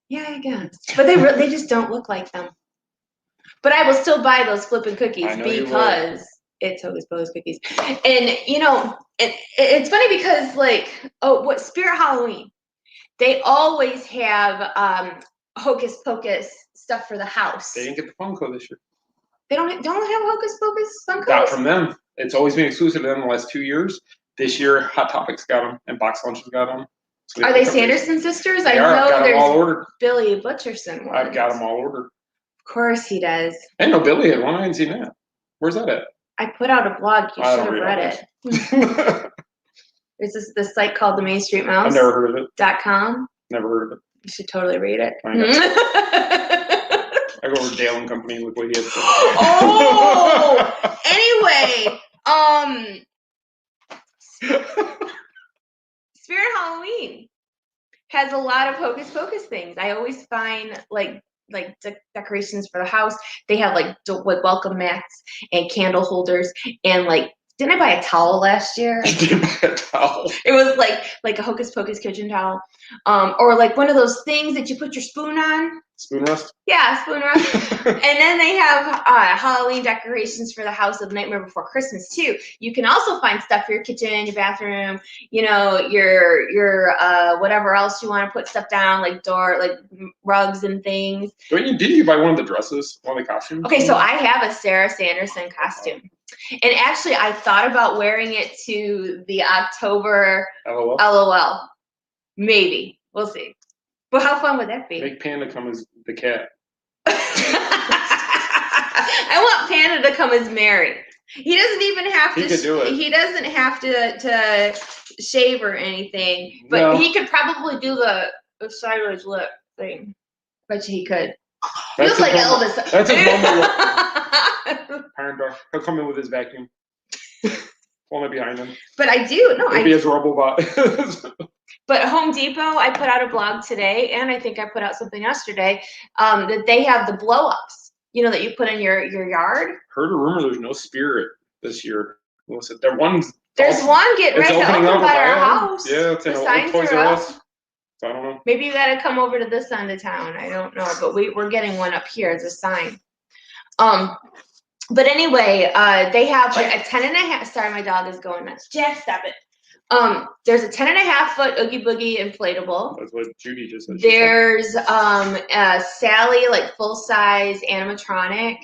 Yeah, I guess. But they just don't look like them. But I will still buy those flippin' cookies because it's Hocus Pocus cookies. And, you know, it's funny because, like, Spirit Halloween, they always have Hocus Pocus stuff for the house. They didn't get the Funko this year. They don't have Hocus Pocus Funkos? Got from them. It's always been exclusive to them the last 2 years. This year, Hot Topics got them and Box Lunch has got them. So are they Sanderson sisters? I know there's Billy Butcherson ones. I've got them all ordered. Of course he does. I didn't know Billy had one. I hadn't seen that. Where's that at? I put out a blog. You should have read it. There's this site called the Main Street Mouse. I've never heard of it. .com. Never heard of it. You should totally read it. I go over to Dale and Company and look what he has. Oh! Anyway, Spirit Halloween has a lot of Hocus Pocus things. I always find like decorations for the house. They have like welcome mats and candle holders and like. Didn't I buy a towel last year? You did buy a towel. It was like a Hocus Pocus kitchen towel, or like one of those things that you put your spoon on. Spoon rest? Yeah, spoon rest. And then they have Halloween decorations for the house of Nightmare Before Christmas too. You can also find stuff for your kitchen, your bathroom, you know, your whatever else you want to put stuff down, like rugs and things. Didn't you buy one of the dresses, one of the costumes? Okay, so I have a Sarah Sanderson costume. And actually, I thought about wearing it to the October LOL. Maybe. We'll see. But how fun would that be? Make Panda come as the cat. I want Panda to come as Mary. He doesn't even have to. He could do it. He doesn't have to shave or anything. But he could probably do the sideways lip thing. Bet you he could. He looks like Elvis. That's his normal look. He'll come in with his vacuum. Pulling it behind him. But I do. No, It'll be his robot. But Home Depot, I put out a blog today, and I think I put out something yesterday, that they have the blow-ups, you know, that you put in your yard. Heard a rumor there's no Spirit this year. Listen, there's one getting ready to open by our house. Yeah, it's in old Toys R Us. So I don't know. Maybe you got to come over to this end of town. I don't know, but we're getting one up here as a sign. But anyway, they have like a 10.5. Sorry, my dog is going nuts. Jack, stop it. There's a 10.5-foot Oogie Boogie inflatable. That's what Judy just said. There's Sally, like full-size animatronic.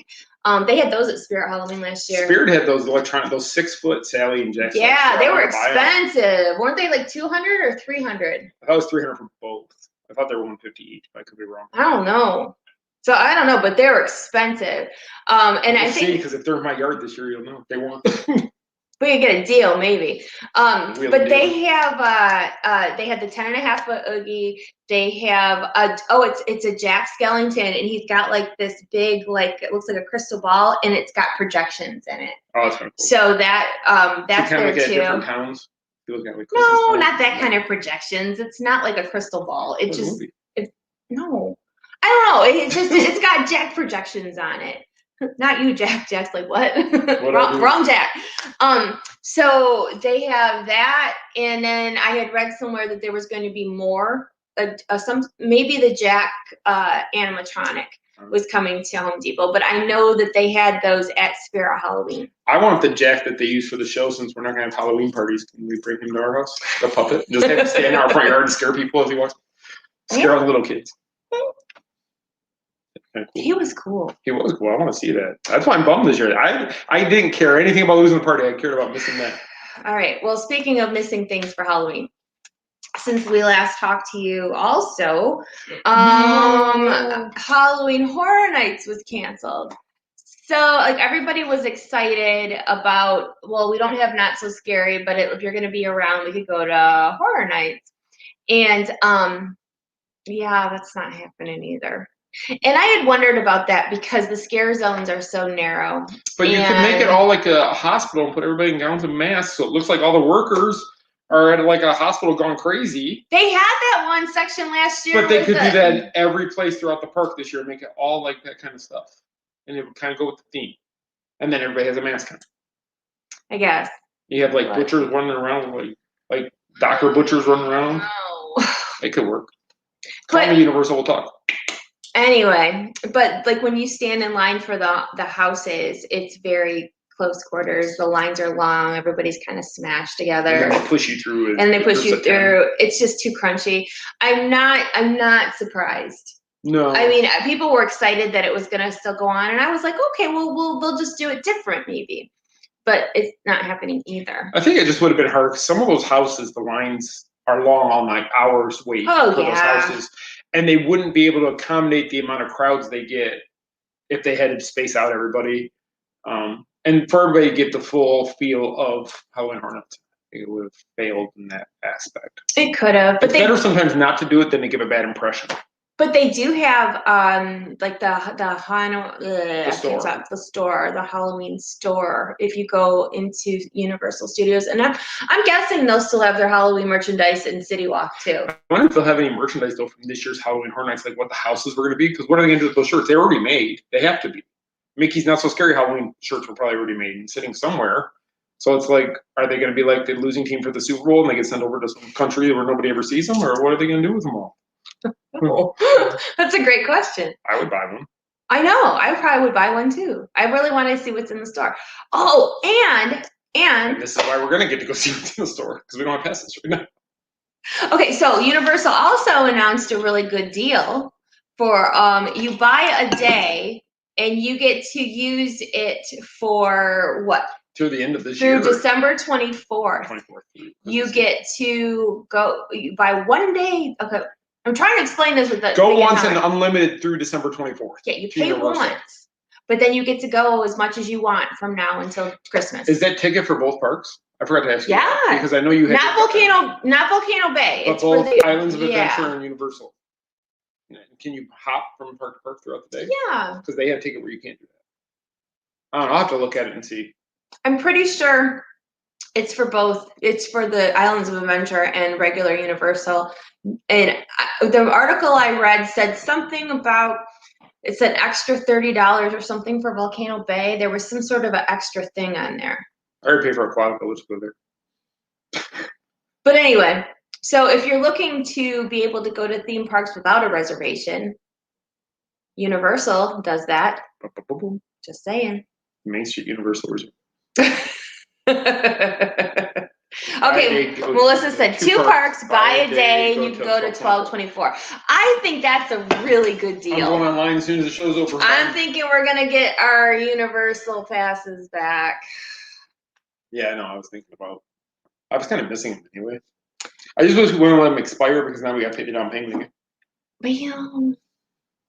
They had those at Spirit Halloween last year. Spirit had those 6-foot Sally and Jack. Yeah, they were expensive. Weren't they like $200 or $300? I thought it was $300 for both. I thought they were $150 each, but I could be wrong. I don't know. So I don't know, but they were expensive. And I think because if they're in my yard this year, you'll know if they weren't. We could get a deal, maybe. But they have they had the 10.5-foot Oogie. They have it's a Jack Skellington, and he's got like this big, like it looks like a crystal ball, and it's got projections in it. Oh, that's kind of cool. So that's there too. Different towns. No, not that kind of projections. It's not like a crystal ball. It just no. I don't know. It's got Jack projections on it. Not you, Jack. Jack's like, what? What wrong Jack. So they have that, and then I had read somewhere that there was going to be more. Maybe the Jack animatronic was coming to Home Depot, but I know that they had those at Spirit Halloween. I want the Jack that they use for the show, since we're not going to have Halloween parties. Can we bring him to our house? The puppet. Just have him stand out in our front yard and scare people as he walks. Scare all the little kids. Cool. He was cool. He was cool. I want to see that. That's why I'm bummed this year. I didn't care anything about losing the party. I cared about missing that. All right. Well, speaking of missing things for Halloween, since we last talked to you, also, Halloween Horror Nights was canceled. So, like, everybody was excited about, well, we don't have Not So Scary, but if you're going to be around, we could go to Horror Nights. And, yeah, that's not happening either. And I had wondered about that because the scare zones are so narrow. But you could make it all like a hospital and put everybody in gowns and masks, so it looks like all the workers are at like a hospital gone crazy. They had that one section last year. But they could do that in every place throughout the park this year, make it all like that kind of stuff. And it would kind of go with the theme. And then everybody has a mask on. I guess. You have like butchers running around, like Dr. Butchers running around. No. It could work. Call me Universal, we'll talk. Anyway, but like when you stand in line for the houses, it's very close quarters. The lines are long. Everybody's kind of smashed together. And then they push you through. And they push you through. It's just too crunchy. I'm not surprised. No. I mean, people were excited that it was gonna still go on, and I was like, okay, well, they'll just do it different, maybe. But it's not happening either. I think it just would have been hard. Some of those houses, the lines are long, all night, hours wait for those houses. And they wouldn't be able to accommodate the amount of crowds they get if they had to space out everybody. And for everybody to get the full feel of Halloween Horror Nights, it would have failed in that aspect. It could have. But it's better sometimes not to do it than to give a bad impression. But they do have like the Halloween store. If you go into Universal Studios, and I'm guessing they'll still have their Halloween merchandise in City Walk too. I wonder if they'll have any merchandise though from this year's Halloween Horror Nights, like what the houses were going to be. Because what are they going to do with those shirts? They're already made. They have to be. Mickey's Not So Scary Halloween shirts were probably already made and sitting somewhere. So it's like, are they going to be like the losing team for the Super Bowl and they get sent over to some country where nobody ever sees them, or what are they going to do with them all? That's a great question. I would buy one. I know. I probably would buy one too. I really want to see what's in the store. Oh, and this is why we're going to get to go see what's in the store, because we don't have passes right now. Okay, so Universal also announced a really good deal for you buy a day and you get to use it for what? Through the end of this year. Through December 24th. You get to go, you buy one day. Okay. I'm trying to explain this with the go once and unlimited through December 24th. Yeah, you pay once, but then you get to go as much as you want from now until Christmas. Is that ticket for both parks? I forgot to ask you. Yeah, because I know you had not Volcano Bay. But it's both for Islands of Adventure and Universal. Can you hop from park to park throughout the day? Yeah, because they have a ticket where you can't do that. I don't know. I'll have to look at it and see. I'm pretty sure it's for both. It's for the Islands of Adventure and regular Universal. And the article I read said something about it's an extra $30 or something for Volcano Bay. There was some sort of an extra thing on there. I already pay for Aquatica. Let's go there. But anyway, so if you're looking to be able to go to theme parks without a reservation, Universal does that. Just saying. Main Street Universal Resort. Okay, Melissa said two parks, buy a day, and you can go to 12/24. I think that's a really good deal. I'm going online as soon as the show's over. I'm thinking we're going to get our Universal passes back. Yeah, no, I was kind of missing them anyway. I just wish we wouldn't let them expire because now we got to pay the down payment again. Well,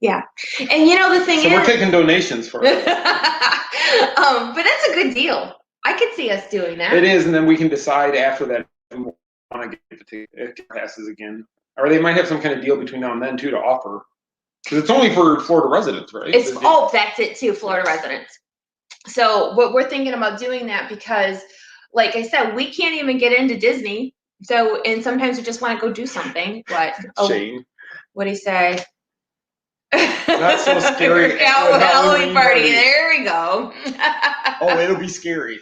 yeah. And you know, the thing is. So we're taking donations for it. But that's a good deal. I could see us doing that. It is, and then we can decide after that if we want to get the ticket passes again. Or they might have some kind of deal between now and then, too, to offer. Because it's only for Florida residents, right? That's it, too, Florida residents. So what we're thinking about doing that because, like I said, we can't even get into Disney. So, and sometimes we just want to go do something. What? Shane. What'd he say? Not so scary. Halloween party. There we go. Oh, it'll be scary.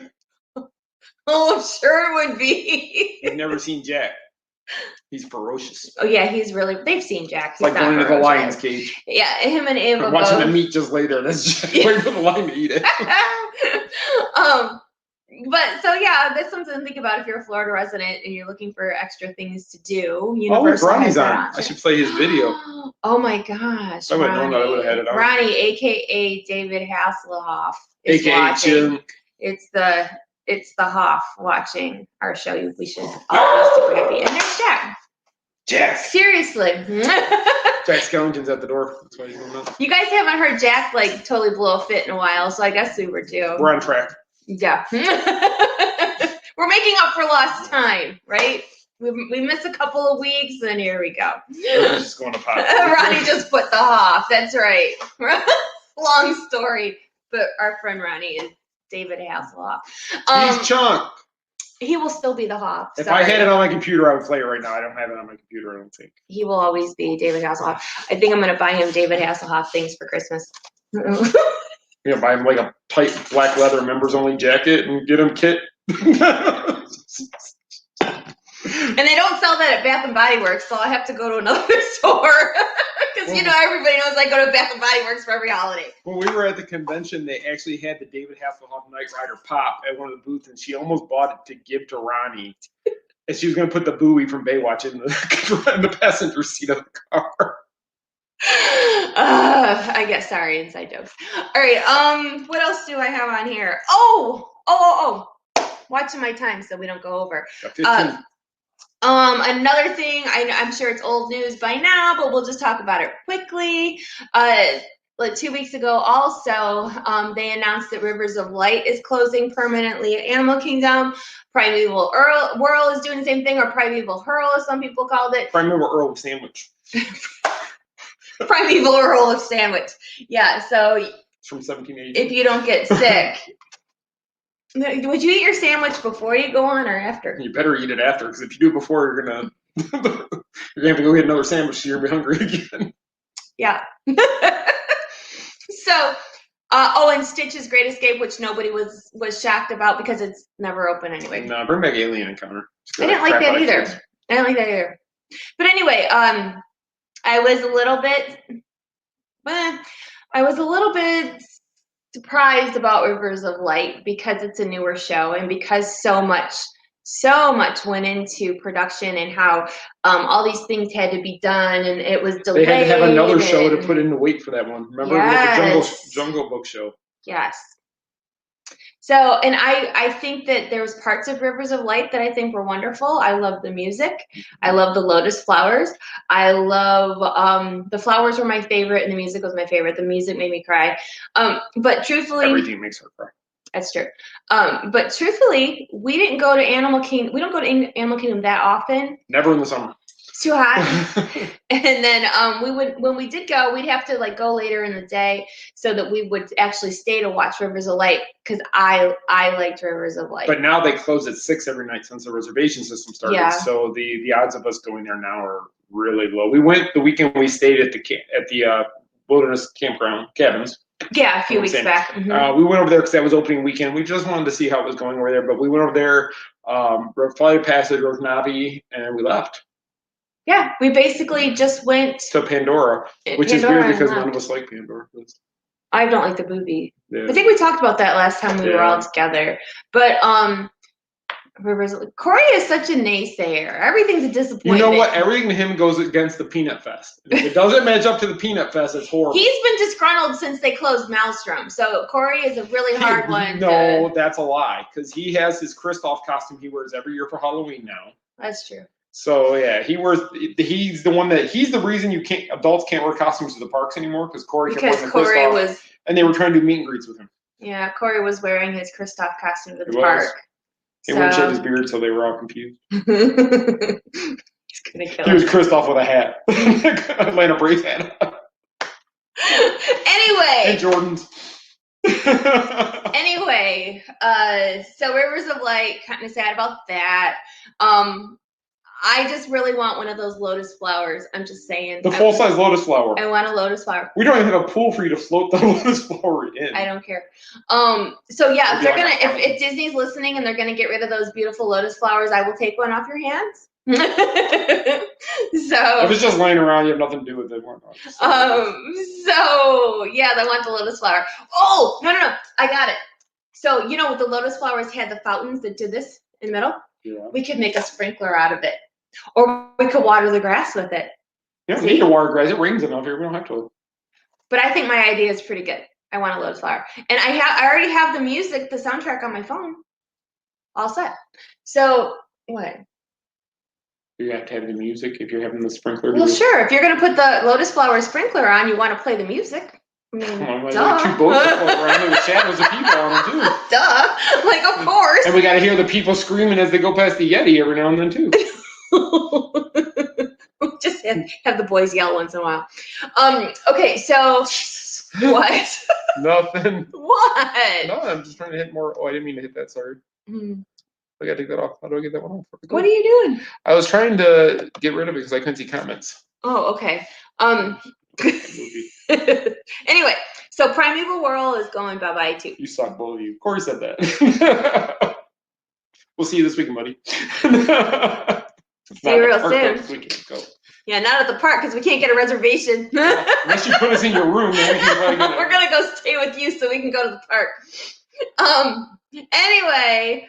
Oh, sure it would be. You've never seen Jack. He's ferocious. Oh yeah, he's really. They've seen Jack. It's like going into the lion's cage. Yeah, him and Ava. Watching the meat just lay there. That's just waiting for the lion to eat it. But so yeah, that's something to think about if you're a Florida resident and you're looking for extra things to do. Look, Ronnie's on. I should play his video. Oh my gosh! I would have known that. I would have had it on. Ronnie, aka David Hasselhoff, is AKA Jim. It's the Hoff watching our show. We should all be super happy. And there's Jack. Jack. Seriously. Jack Skellington's at the door. That's why he's going up. You guys haven't heard Jack like totally blow a fit in a while, so I guess we were due. We're on track. Yeah. We're making up for lost time, right? We missed a couple of weeks, and here we go. Ronnie's just going to pop. Ronnie just put the Hoff. That's right. Long story, but our friend Ronnie is David Hasselhoff. He's Chunk. He will still be the Hoff. If I had it on my computer, I would play it right now. I don't have it on my computer, I don't think. He will always be David Hasselhoff. I think I'm going to buy him David Hasselhoff things for Christmas. Yeah, buy him like a tight black leather members only jacket and get him kit. And they don't sell that at Bath and Body Works, so I have to go to another store. Because everybody knows I go to Bath and Body Works for every holiday. When we were at the convention, they actually had the David Hasselhoff Knight Rider pop at one of the booths, and she almost bought it to give to Ronnie. And she was going to put the buoy from Baywatch in the passenger seat of the car. I guess. Sorry, inside jokes. All right. What else do I have on here? Oh. Watching my time so we don't go over. Another thing, I'm sure it's old news by now, but we'll just talk about it quickly. Like 2 weeks ago, also, they announced that Rivers of Light is closing permanently at Animal Kingdom. Primeval Whirl is doing the same thing, or Primeval Hurl, as some people called it. Primeval Earl of Sandwich. Primeval Earl of Sandwich. Yeah, so it's from 1780. If you don't get sick. Would you eat your sandwich before you go on or after? You better eat it after, because if you do it before, you're gonna have to go get another sandwich, so you're gonna be hungry again. Yeah. So, and Stitch's Great Escape, which nobody was shocked about because it's never open anyway. No, bring back Alien Encounter. I didn't like that either. But anyway, I was a little bit surprised about Rivers of Light because it's a newer show and because so much went into production and how all these things had to be done and it was delayed. They had to have another show to put in the wait for that one. Remember, yes. The Jungle Book show. Yes. So, and I think that there was parts of Rivers of Light that I think were wonderful. I love the music. I love the lotus flowers. I love, the flowers were my favorite and the music was my favorite. The music made me cry. But truthfully. Everything makes her cry. That's true. But truthfully, we don't go to Animal Kingdom that often. Never in the summer. It's too hot. And then when we did go, we'd have to go later in the day so that we would actually stay to watch Rivers of Light because I liked Rivers of Light. But now they close at 6 every night since the reservation system started. Yeah. So the odds of us going there now are really low. We went the weekend we stayed at the Wilderness Campground cabins. Yeah, a few weeks back. Mm-hmm. We went over there because that was opening weekend. We just wanted to see how it was going over there. But we went over there, rode Flight of Passage, rode Navi, and we left. Yeah, we basically just went to Pandora, which is weird because none of us like Pandora. I don't like the movie. Yeah. I think we talked about that last time we were all together. But Corey is such a naysayer. Everything's a disappointment. You know what? Everything to him goes against the Peanut Fest. If it doesn't match up to the Peanut Fest, it's horrible. He's been disgruntled since they closed Maelstrom. So Corey is a really hard one. No, that's a lie. Because he has his Kristoff costume he wears every year for Halloween now. That's true. So yeah, he's the reason adults can't wear costumes to the parks anymore because Corey kept wearing the Kristoff, and they were trying to do meet and greets with him. Yeah, Corey was wearing his Kristoff costume to the park. He wouldn't shave his beard, so they were all confused. He's gonna kill him. He was Kristoff with a hat, Atlanta Braves hat. Anyway. And Jordans. Anyway, so Rivers of Light, kind of sad about that. I just really want one of those lotus flowers. I'm just saying. The full-size lotus flower. I want a lotus flower. We don't even have a pool for you to float the lotus flower in. I don't care. So yeah, if they're Maybe gonna, like if Disney's listening and they're gonna get rid of those beautiful lotus flowers, I will take one off your hands. So if it's just laying around, you have nothing to do with it. So yeah, I want the lotus flower. Oh no, I got it. So you know the lotus flowers had the fountains that did this in the middle. Yeah. We could make a sprinkler out of it, or we could water the grass with it. You don't need to water grass. It rains enough here. We don't have to. But I think my idea is pretty good. I want a lotus flower, and I already have the music, the soundtrack on my phone, all set. So what? You have to have the music if you're having the sprinkler. Well, sure. If you're gonna put the lotus flower sprinkler on, you want to play the music. I mean, duh. Two boats that float around with shadows of people on them too. Duh. Like, of course. And we got to hear the people screaming as they go past the Yeti every now and then too. Just have the boys yell once in a while. Okay, so what? Nothing. What? No, I'm just trying to hit more. Oh, I didn't mean to hit that. Sorry. I gotta take that off. How do I get that one off? What are you doing? I was trying to get rid of it because I couldn't see comments. Oh, okay. Anyway, so Primeval World is going bye-bye too. You suck, both of you. Corey said that. We'll see you this weekend, buddy. See you real soon. Go. Yeah, not at the park because we can't get a reservation. Unless you put us in your room, then we can probably get We're gonna go stay with you so we can go to the park. Anyway,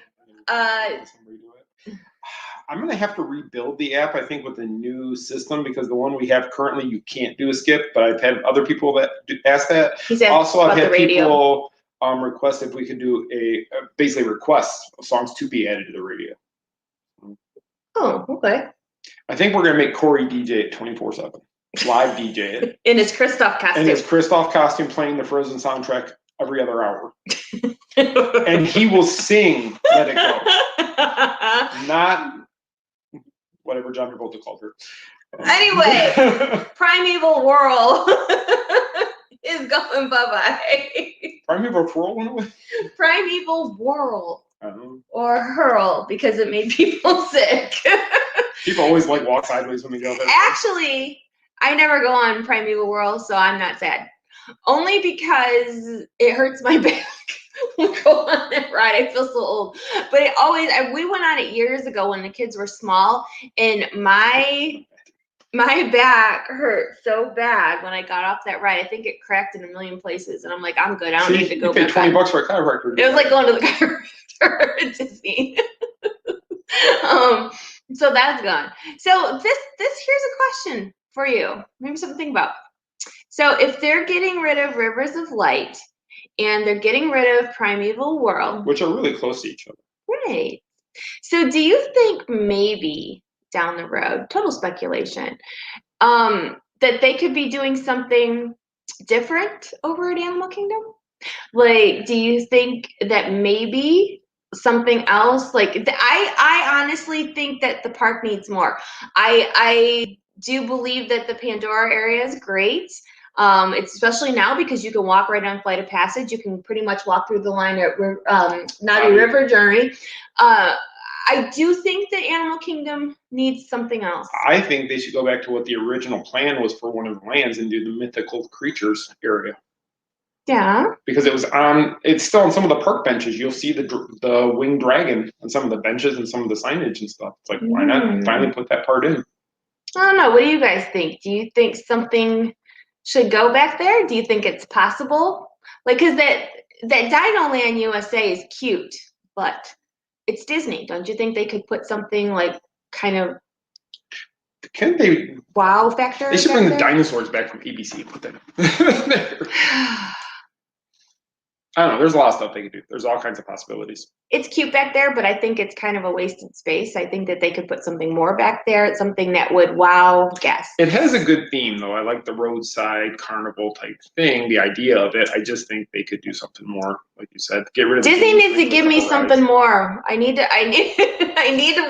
I'm going to have to rebuild the app, I think, with the new system because the one we have currently, you can't do a skip, but I've had other people that ask that. Also, I've had people request if we could do basically request songs to be added to the radio. Oh, okay. I think we're going to make Corey DJ it 24/7. Live DJ it. In his Kristoff costume. In his Kristoff costume playing the Frozen soundtrack every other hour. And he will sing Let It Go. Not whatever John Travolta called her. Anyway, Primeval World is going bye-bye. Primeval World went away? Primeval World. Or Hurl, because it made people sick. People always walk sideways when they go there. Actually, I never go on Primeval World, so I'm not sad. Only because it hurts my back. When I go on that ride, I feel so old. But it always, we went on it years ago when the kids were small, and my back hurt so bad when I got off that ride. I think it cracked in a million places, and I'm like, I'm good. I don't need to go back. $20 for a chiropractor. It was like going to the chiropractor at Disney. So that's gone. So this here's a question for you. Maybe something to think about. So if they're getting rid of Rivers of Light and they're getting rid of Primeval World, which are really close to each other, right? So do you think maybe down the road, total speculation, that they could be doing something different over at Animal Kingdom? Like, do you think that maybe something else? Like, I honestly think that the park needs more. I do believe that the Pandora area is great. It's especially now because you can walk right on Flight of Passage. You can pretty much walk through the line at Naughty River Journey. I do think that Animal Kingdom needs something else. I think they should go back to what the original plan was for one of the lands and do the mythical creatures area. Yeah. Because it's still on some of the park benches. You'll see the winged dragon on some of the benches and some of the signage and stuff. It's like, why not finally put that part in? I don't know. What do you guys think? Do you think something should go back there? Do you think it's possible? Like, because that Dino Land USA is cute, but it's Disney. Don't you think they could put something like kind of wow factor? They should bring the dinosaurs back from ABC and put them there. I don't know. There's a lot of stuff they could do. There's all kinds of possibilities. It's cute back there, but I think it's kind of a wasted space. I think that they could put something more back there. It's something that would wow guests. It has a good theme, though. I like the roadside carnival type thing, the idea of it. I just think they could do something more, like you said. Get rid of Disney needs to give me something more. I need to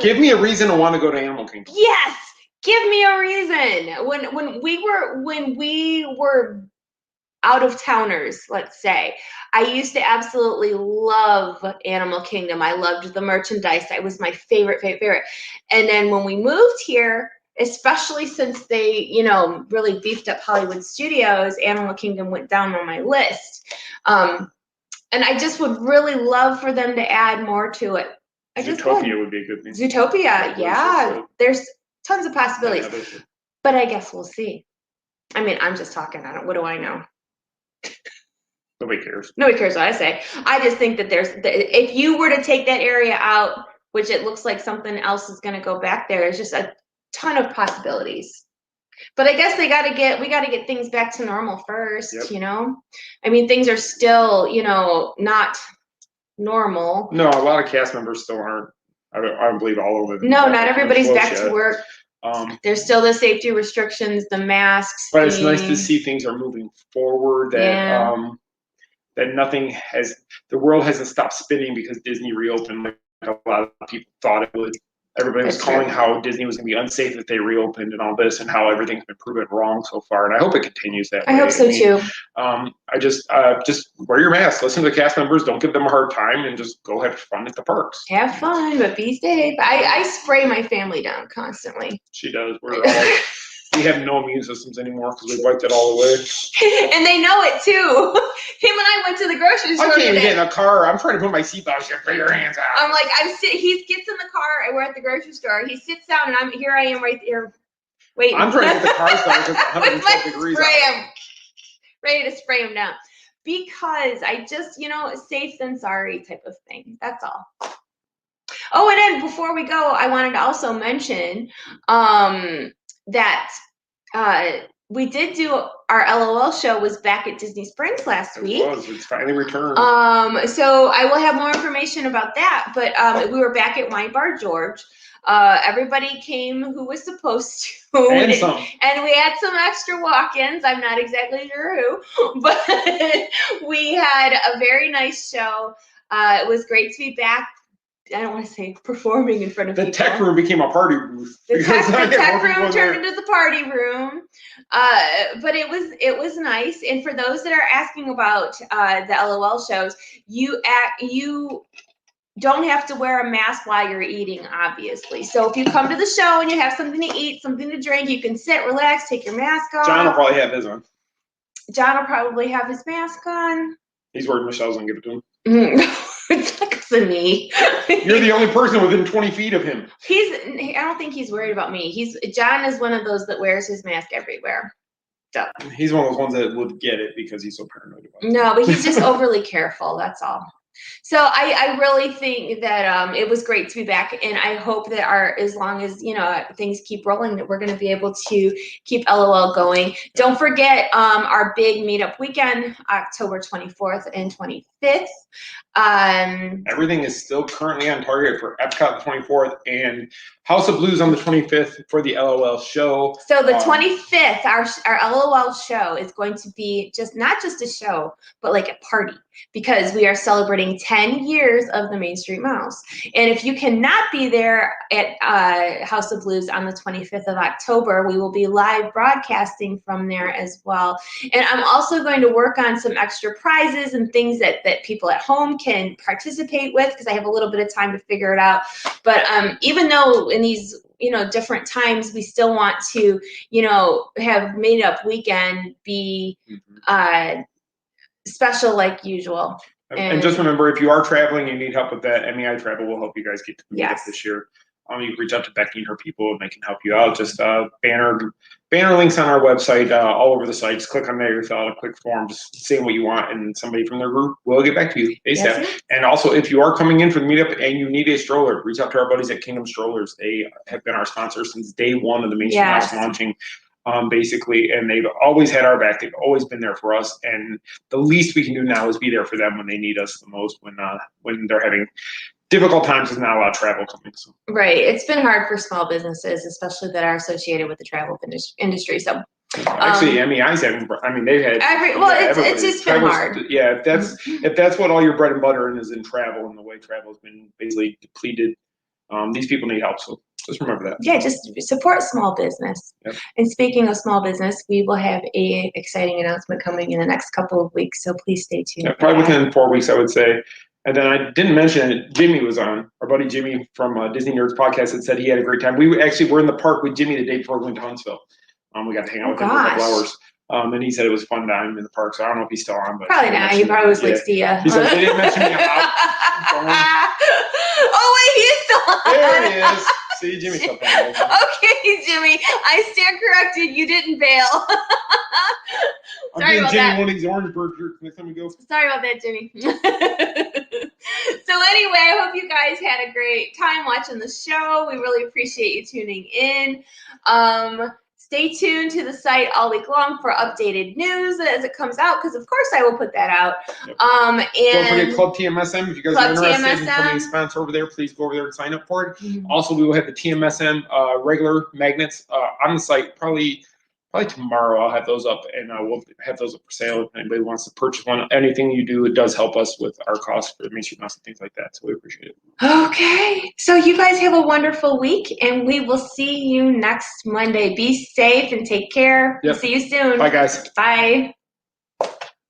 give me a reason to want to go to Animal Kingdom. Yes, give me a reason. When we were out-of-towners, let's say. I used to absolutely love Animal Kingdom. I loved the merchandise. It was my favorite. And then when we moved here, especially since they, really beefed up Hollywood Studios, Animal Kingdom went down on my list. And I just would really love for them to add more to it. Zootopia would be a good thing. Zootopia, yeah. There's tons of possibilities. Yeah, but I guess we'll see. I mean, I'm just talking. What do I know? Nobody cares. Nobody cares what I say. I just think that if you were to take that area out, which it looks like something else is going to go back there, there's just a ton of possibilities. But I guess we got to get things back to normal first, I mean, things are still, not normal. No, a lot of cast members still aren't. I don't believe all of them. No, not everybody's back to work. There's still the safety restrictions, the masks. But it's nice to see things are moving forward. That that the world hasn't stopped spinning because Disney reopened like a lot of people thought it would. Everybody was calling how Disney was going to be unsafe if they reopened and all this, and how everything's been proven wrong so far. And I hope it continues that way. I hope so too. I just wear your mask, listen to the cast members, don't give them a hard time, and just go have fun at the parks. Have fun, but be safe. I spray my family down constantly. She does. We have no immune systems anymore because we wiped it all away. And they know it too. Him and I went to the grocery store. I can't even get in a car. I'm trying to put my seatbelt. She's like, put your hands out. I'm like, he gets in the car and we're at the grocery store. He sits down and I am right there waiting. I'm trying to get the car started because it's 112 degrees out. Ready to spray him down. Because I just, safe than sorry type of thing. That's all. Oh, and then before we go, I wanted to also mention that we did do our LOL show was back at Disney Springs last week. It's finally returned. So I will have more information about that, but we were back at Wine Bar George. Everybody came who was supposed to. And we had some extra walk-ins. I'm not exactly sure who, but we had a very nice show. It was great to be back. I don't want to say performing in front of people. The tech room became a party booth. The tech room turned into the party room. But it was nice. And for those that are asking about the LOL shows, you don't have to wear a mask while you're eating, obviously. So if you come to the show and you have something to eat, something to drink, you can sit, relax, take your mask off. John will probably have his on. John will probably have his mask on. He's worried Michelle's going to give it to him. It's not because of me. You're the only person within 20 feet of him. I don't think he's worried about me. John is one of those that wears his mask everywhere. So. He's one of those ones that would get it because he's so paranoid about it. No, but he's just overly careful. That's all. So I really think that it was great to be back, and I hope that as long as things keep rolling, that we're going to be able to keep LOL going. Don't forget our big meetup weekend, October 24th and 25th. Everything is still currently on target for Epcot the 24th and House of Blues on the 25th for the LOL show. So the 25th, our LOL show is going to be not just a show, but like a party, because we are celebrating 10 years of the Main Street Mouse. And if you cannot be there at House of Blues on the 25th of October, we will be live broadcasting from there as well. And I'm also going to work on some extra prizes and things that people at home can participate with, because I have a little bit of time to figure it out. But even though in these different times, we still want to have meetup weekend be special like usual. And just remember, if you are traveling and you need help with that, MEI Travel will help you guys get to the meetup this year. You can reach out to Becky and her people, and they can help you out. Just banner links on our website, all over the site. Just click on there, fill out a quick form, just saying what you want, and somebody from their group will get back to you ASAP. Yes, and also, if you are coming in for the meetup and you need a stroller, reach out to our buddies at Kingdom Strollers. They have been our sponsors since day one of the Main Street Mouse launching. Basically, and they've always had our back. They've always been there for us, and the least we can do now is be there for them when they need us the most, when they're having difficult times. There's not a lot of travel coming. So. Right, it's been hard for small businesses, especially that are associated with the travel industry. So actually, MEI's having. I mean, they've had. It's just been hard. Yeah, if that's what all your bread and butter is in travel, and the way travel has been basically depleted, these people need help. So Just remember that. Yeah, just support small business. Yep. And speaking of small business, we will have a exciting announcement coming in the next couple of weeks, so please stay tuned. Yeah, probably within 4 weeks, I would say. And then I didn't mention it, Jimmy was on. Our buddy Jimmy from Disney Nerds Podcast had said he had a great time. We actually were in the park with Jimmy the day before we went to Huntsville. We got to hang out with him for a couple hours. And he said it was fun time in the park, so I don't know if he's still on. But probably not. He probably was like, see ya. He's like, they didn't mention me. Oh, wait, he's still on. There he is. See, Jimmy's still on. Okay, Jimmy. I stand corrected. You didn't bail. Sorry about Jimmy that. one of these orange birds here. Next time we go. Sorry about that, Jimmy. So anyway, I hope you guys had a great time watching the show. We really appreciate you tuning in. Stay tuned to the site all week long for updated news as it comes out, because of course I will put that out. Yep. And don't forget Club TMSM. If you guys Club are interested TMSM. in becoming a sponsor over there, please go over there and sign up for it. Mm-hmm. Also, we will have the TMSM regular magnets on the site probably tomorrow. I'll have those up, and we'll have those up for sale if anybody wants to purchase one. Anything you do, it does help us with our costs for the Main Street Mouse and things like that, so we appreciate it. Okay, so you guys have a wonderful week, and we will see you next Monday. Be safe and take care. Yep. See you soon. Bye, guys. Bye.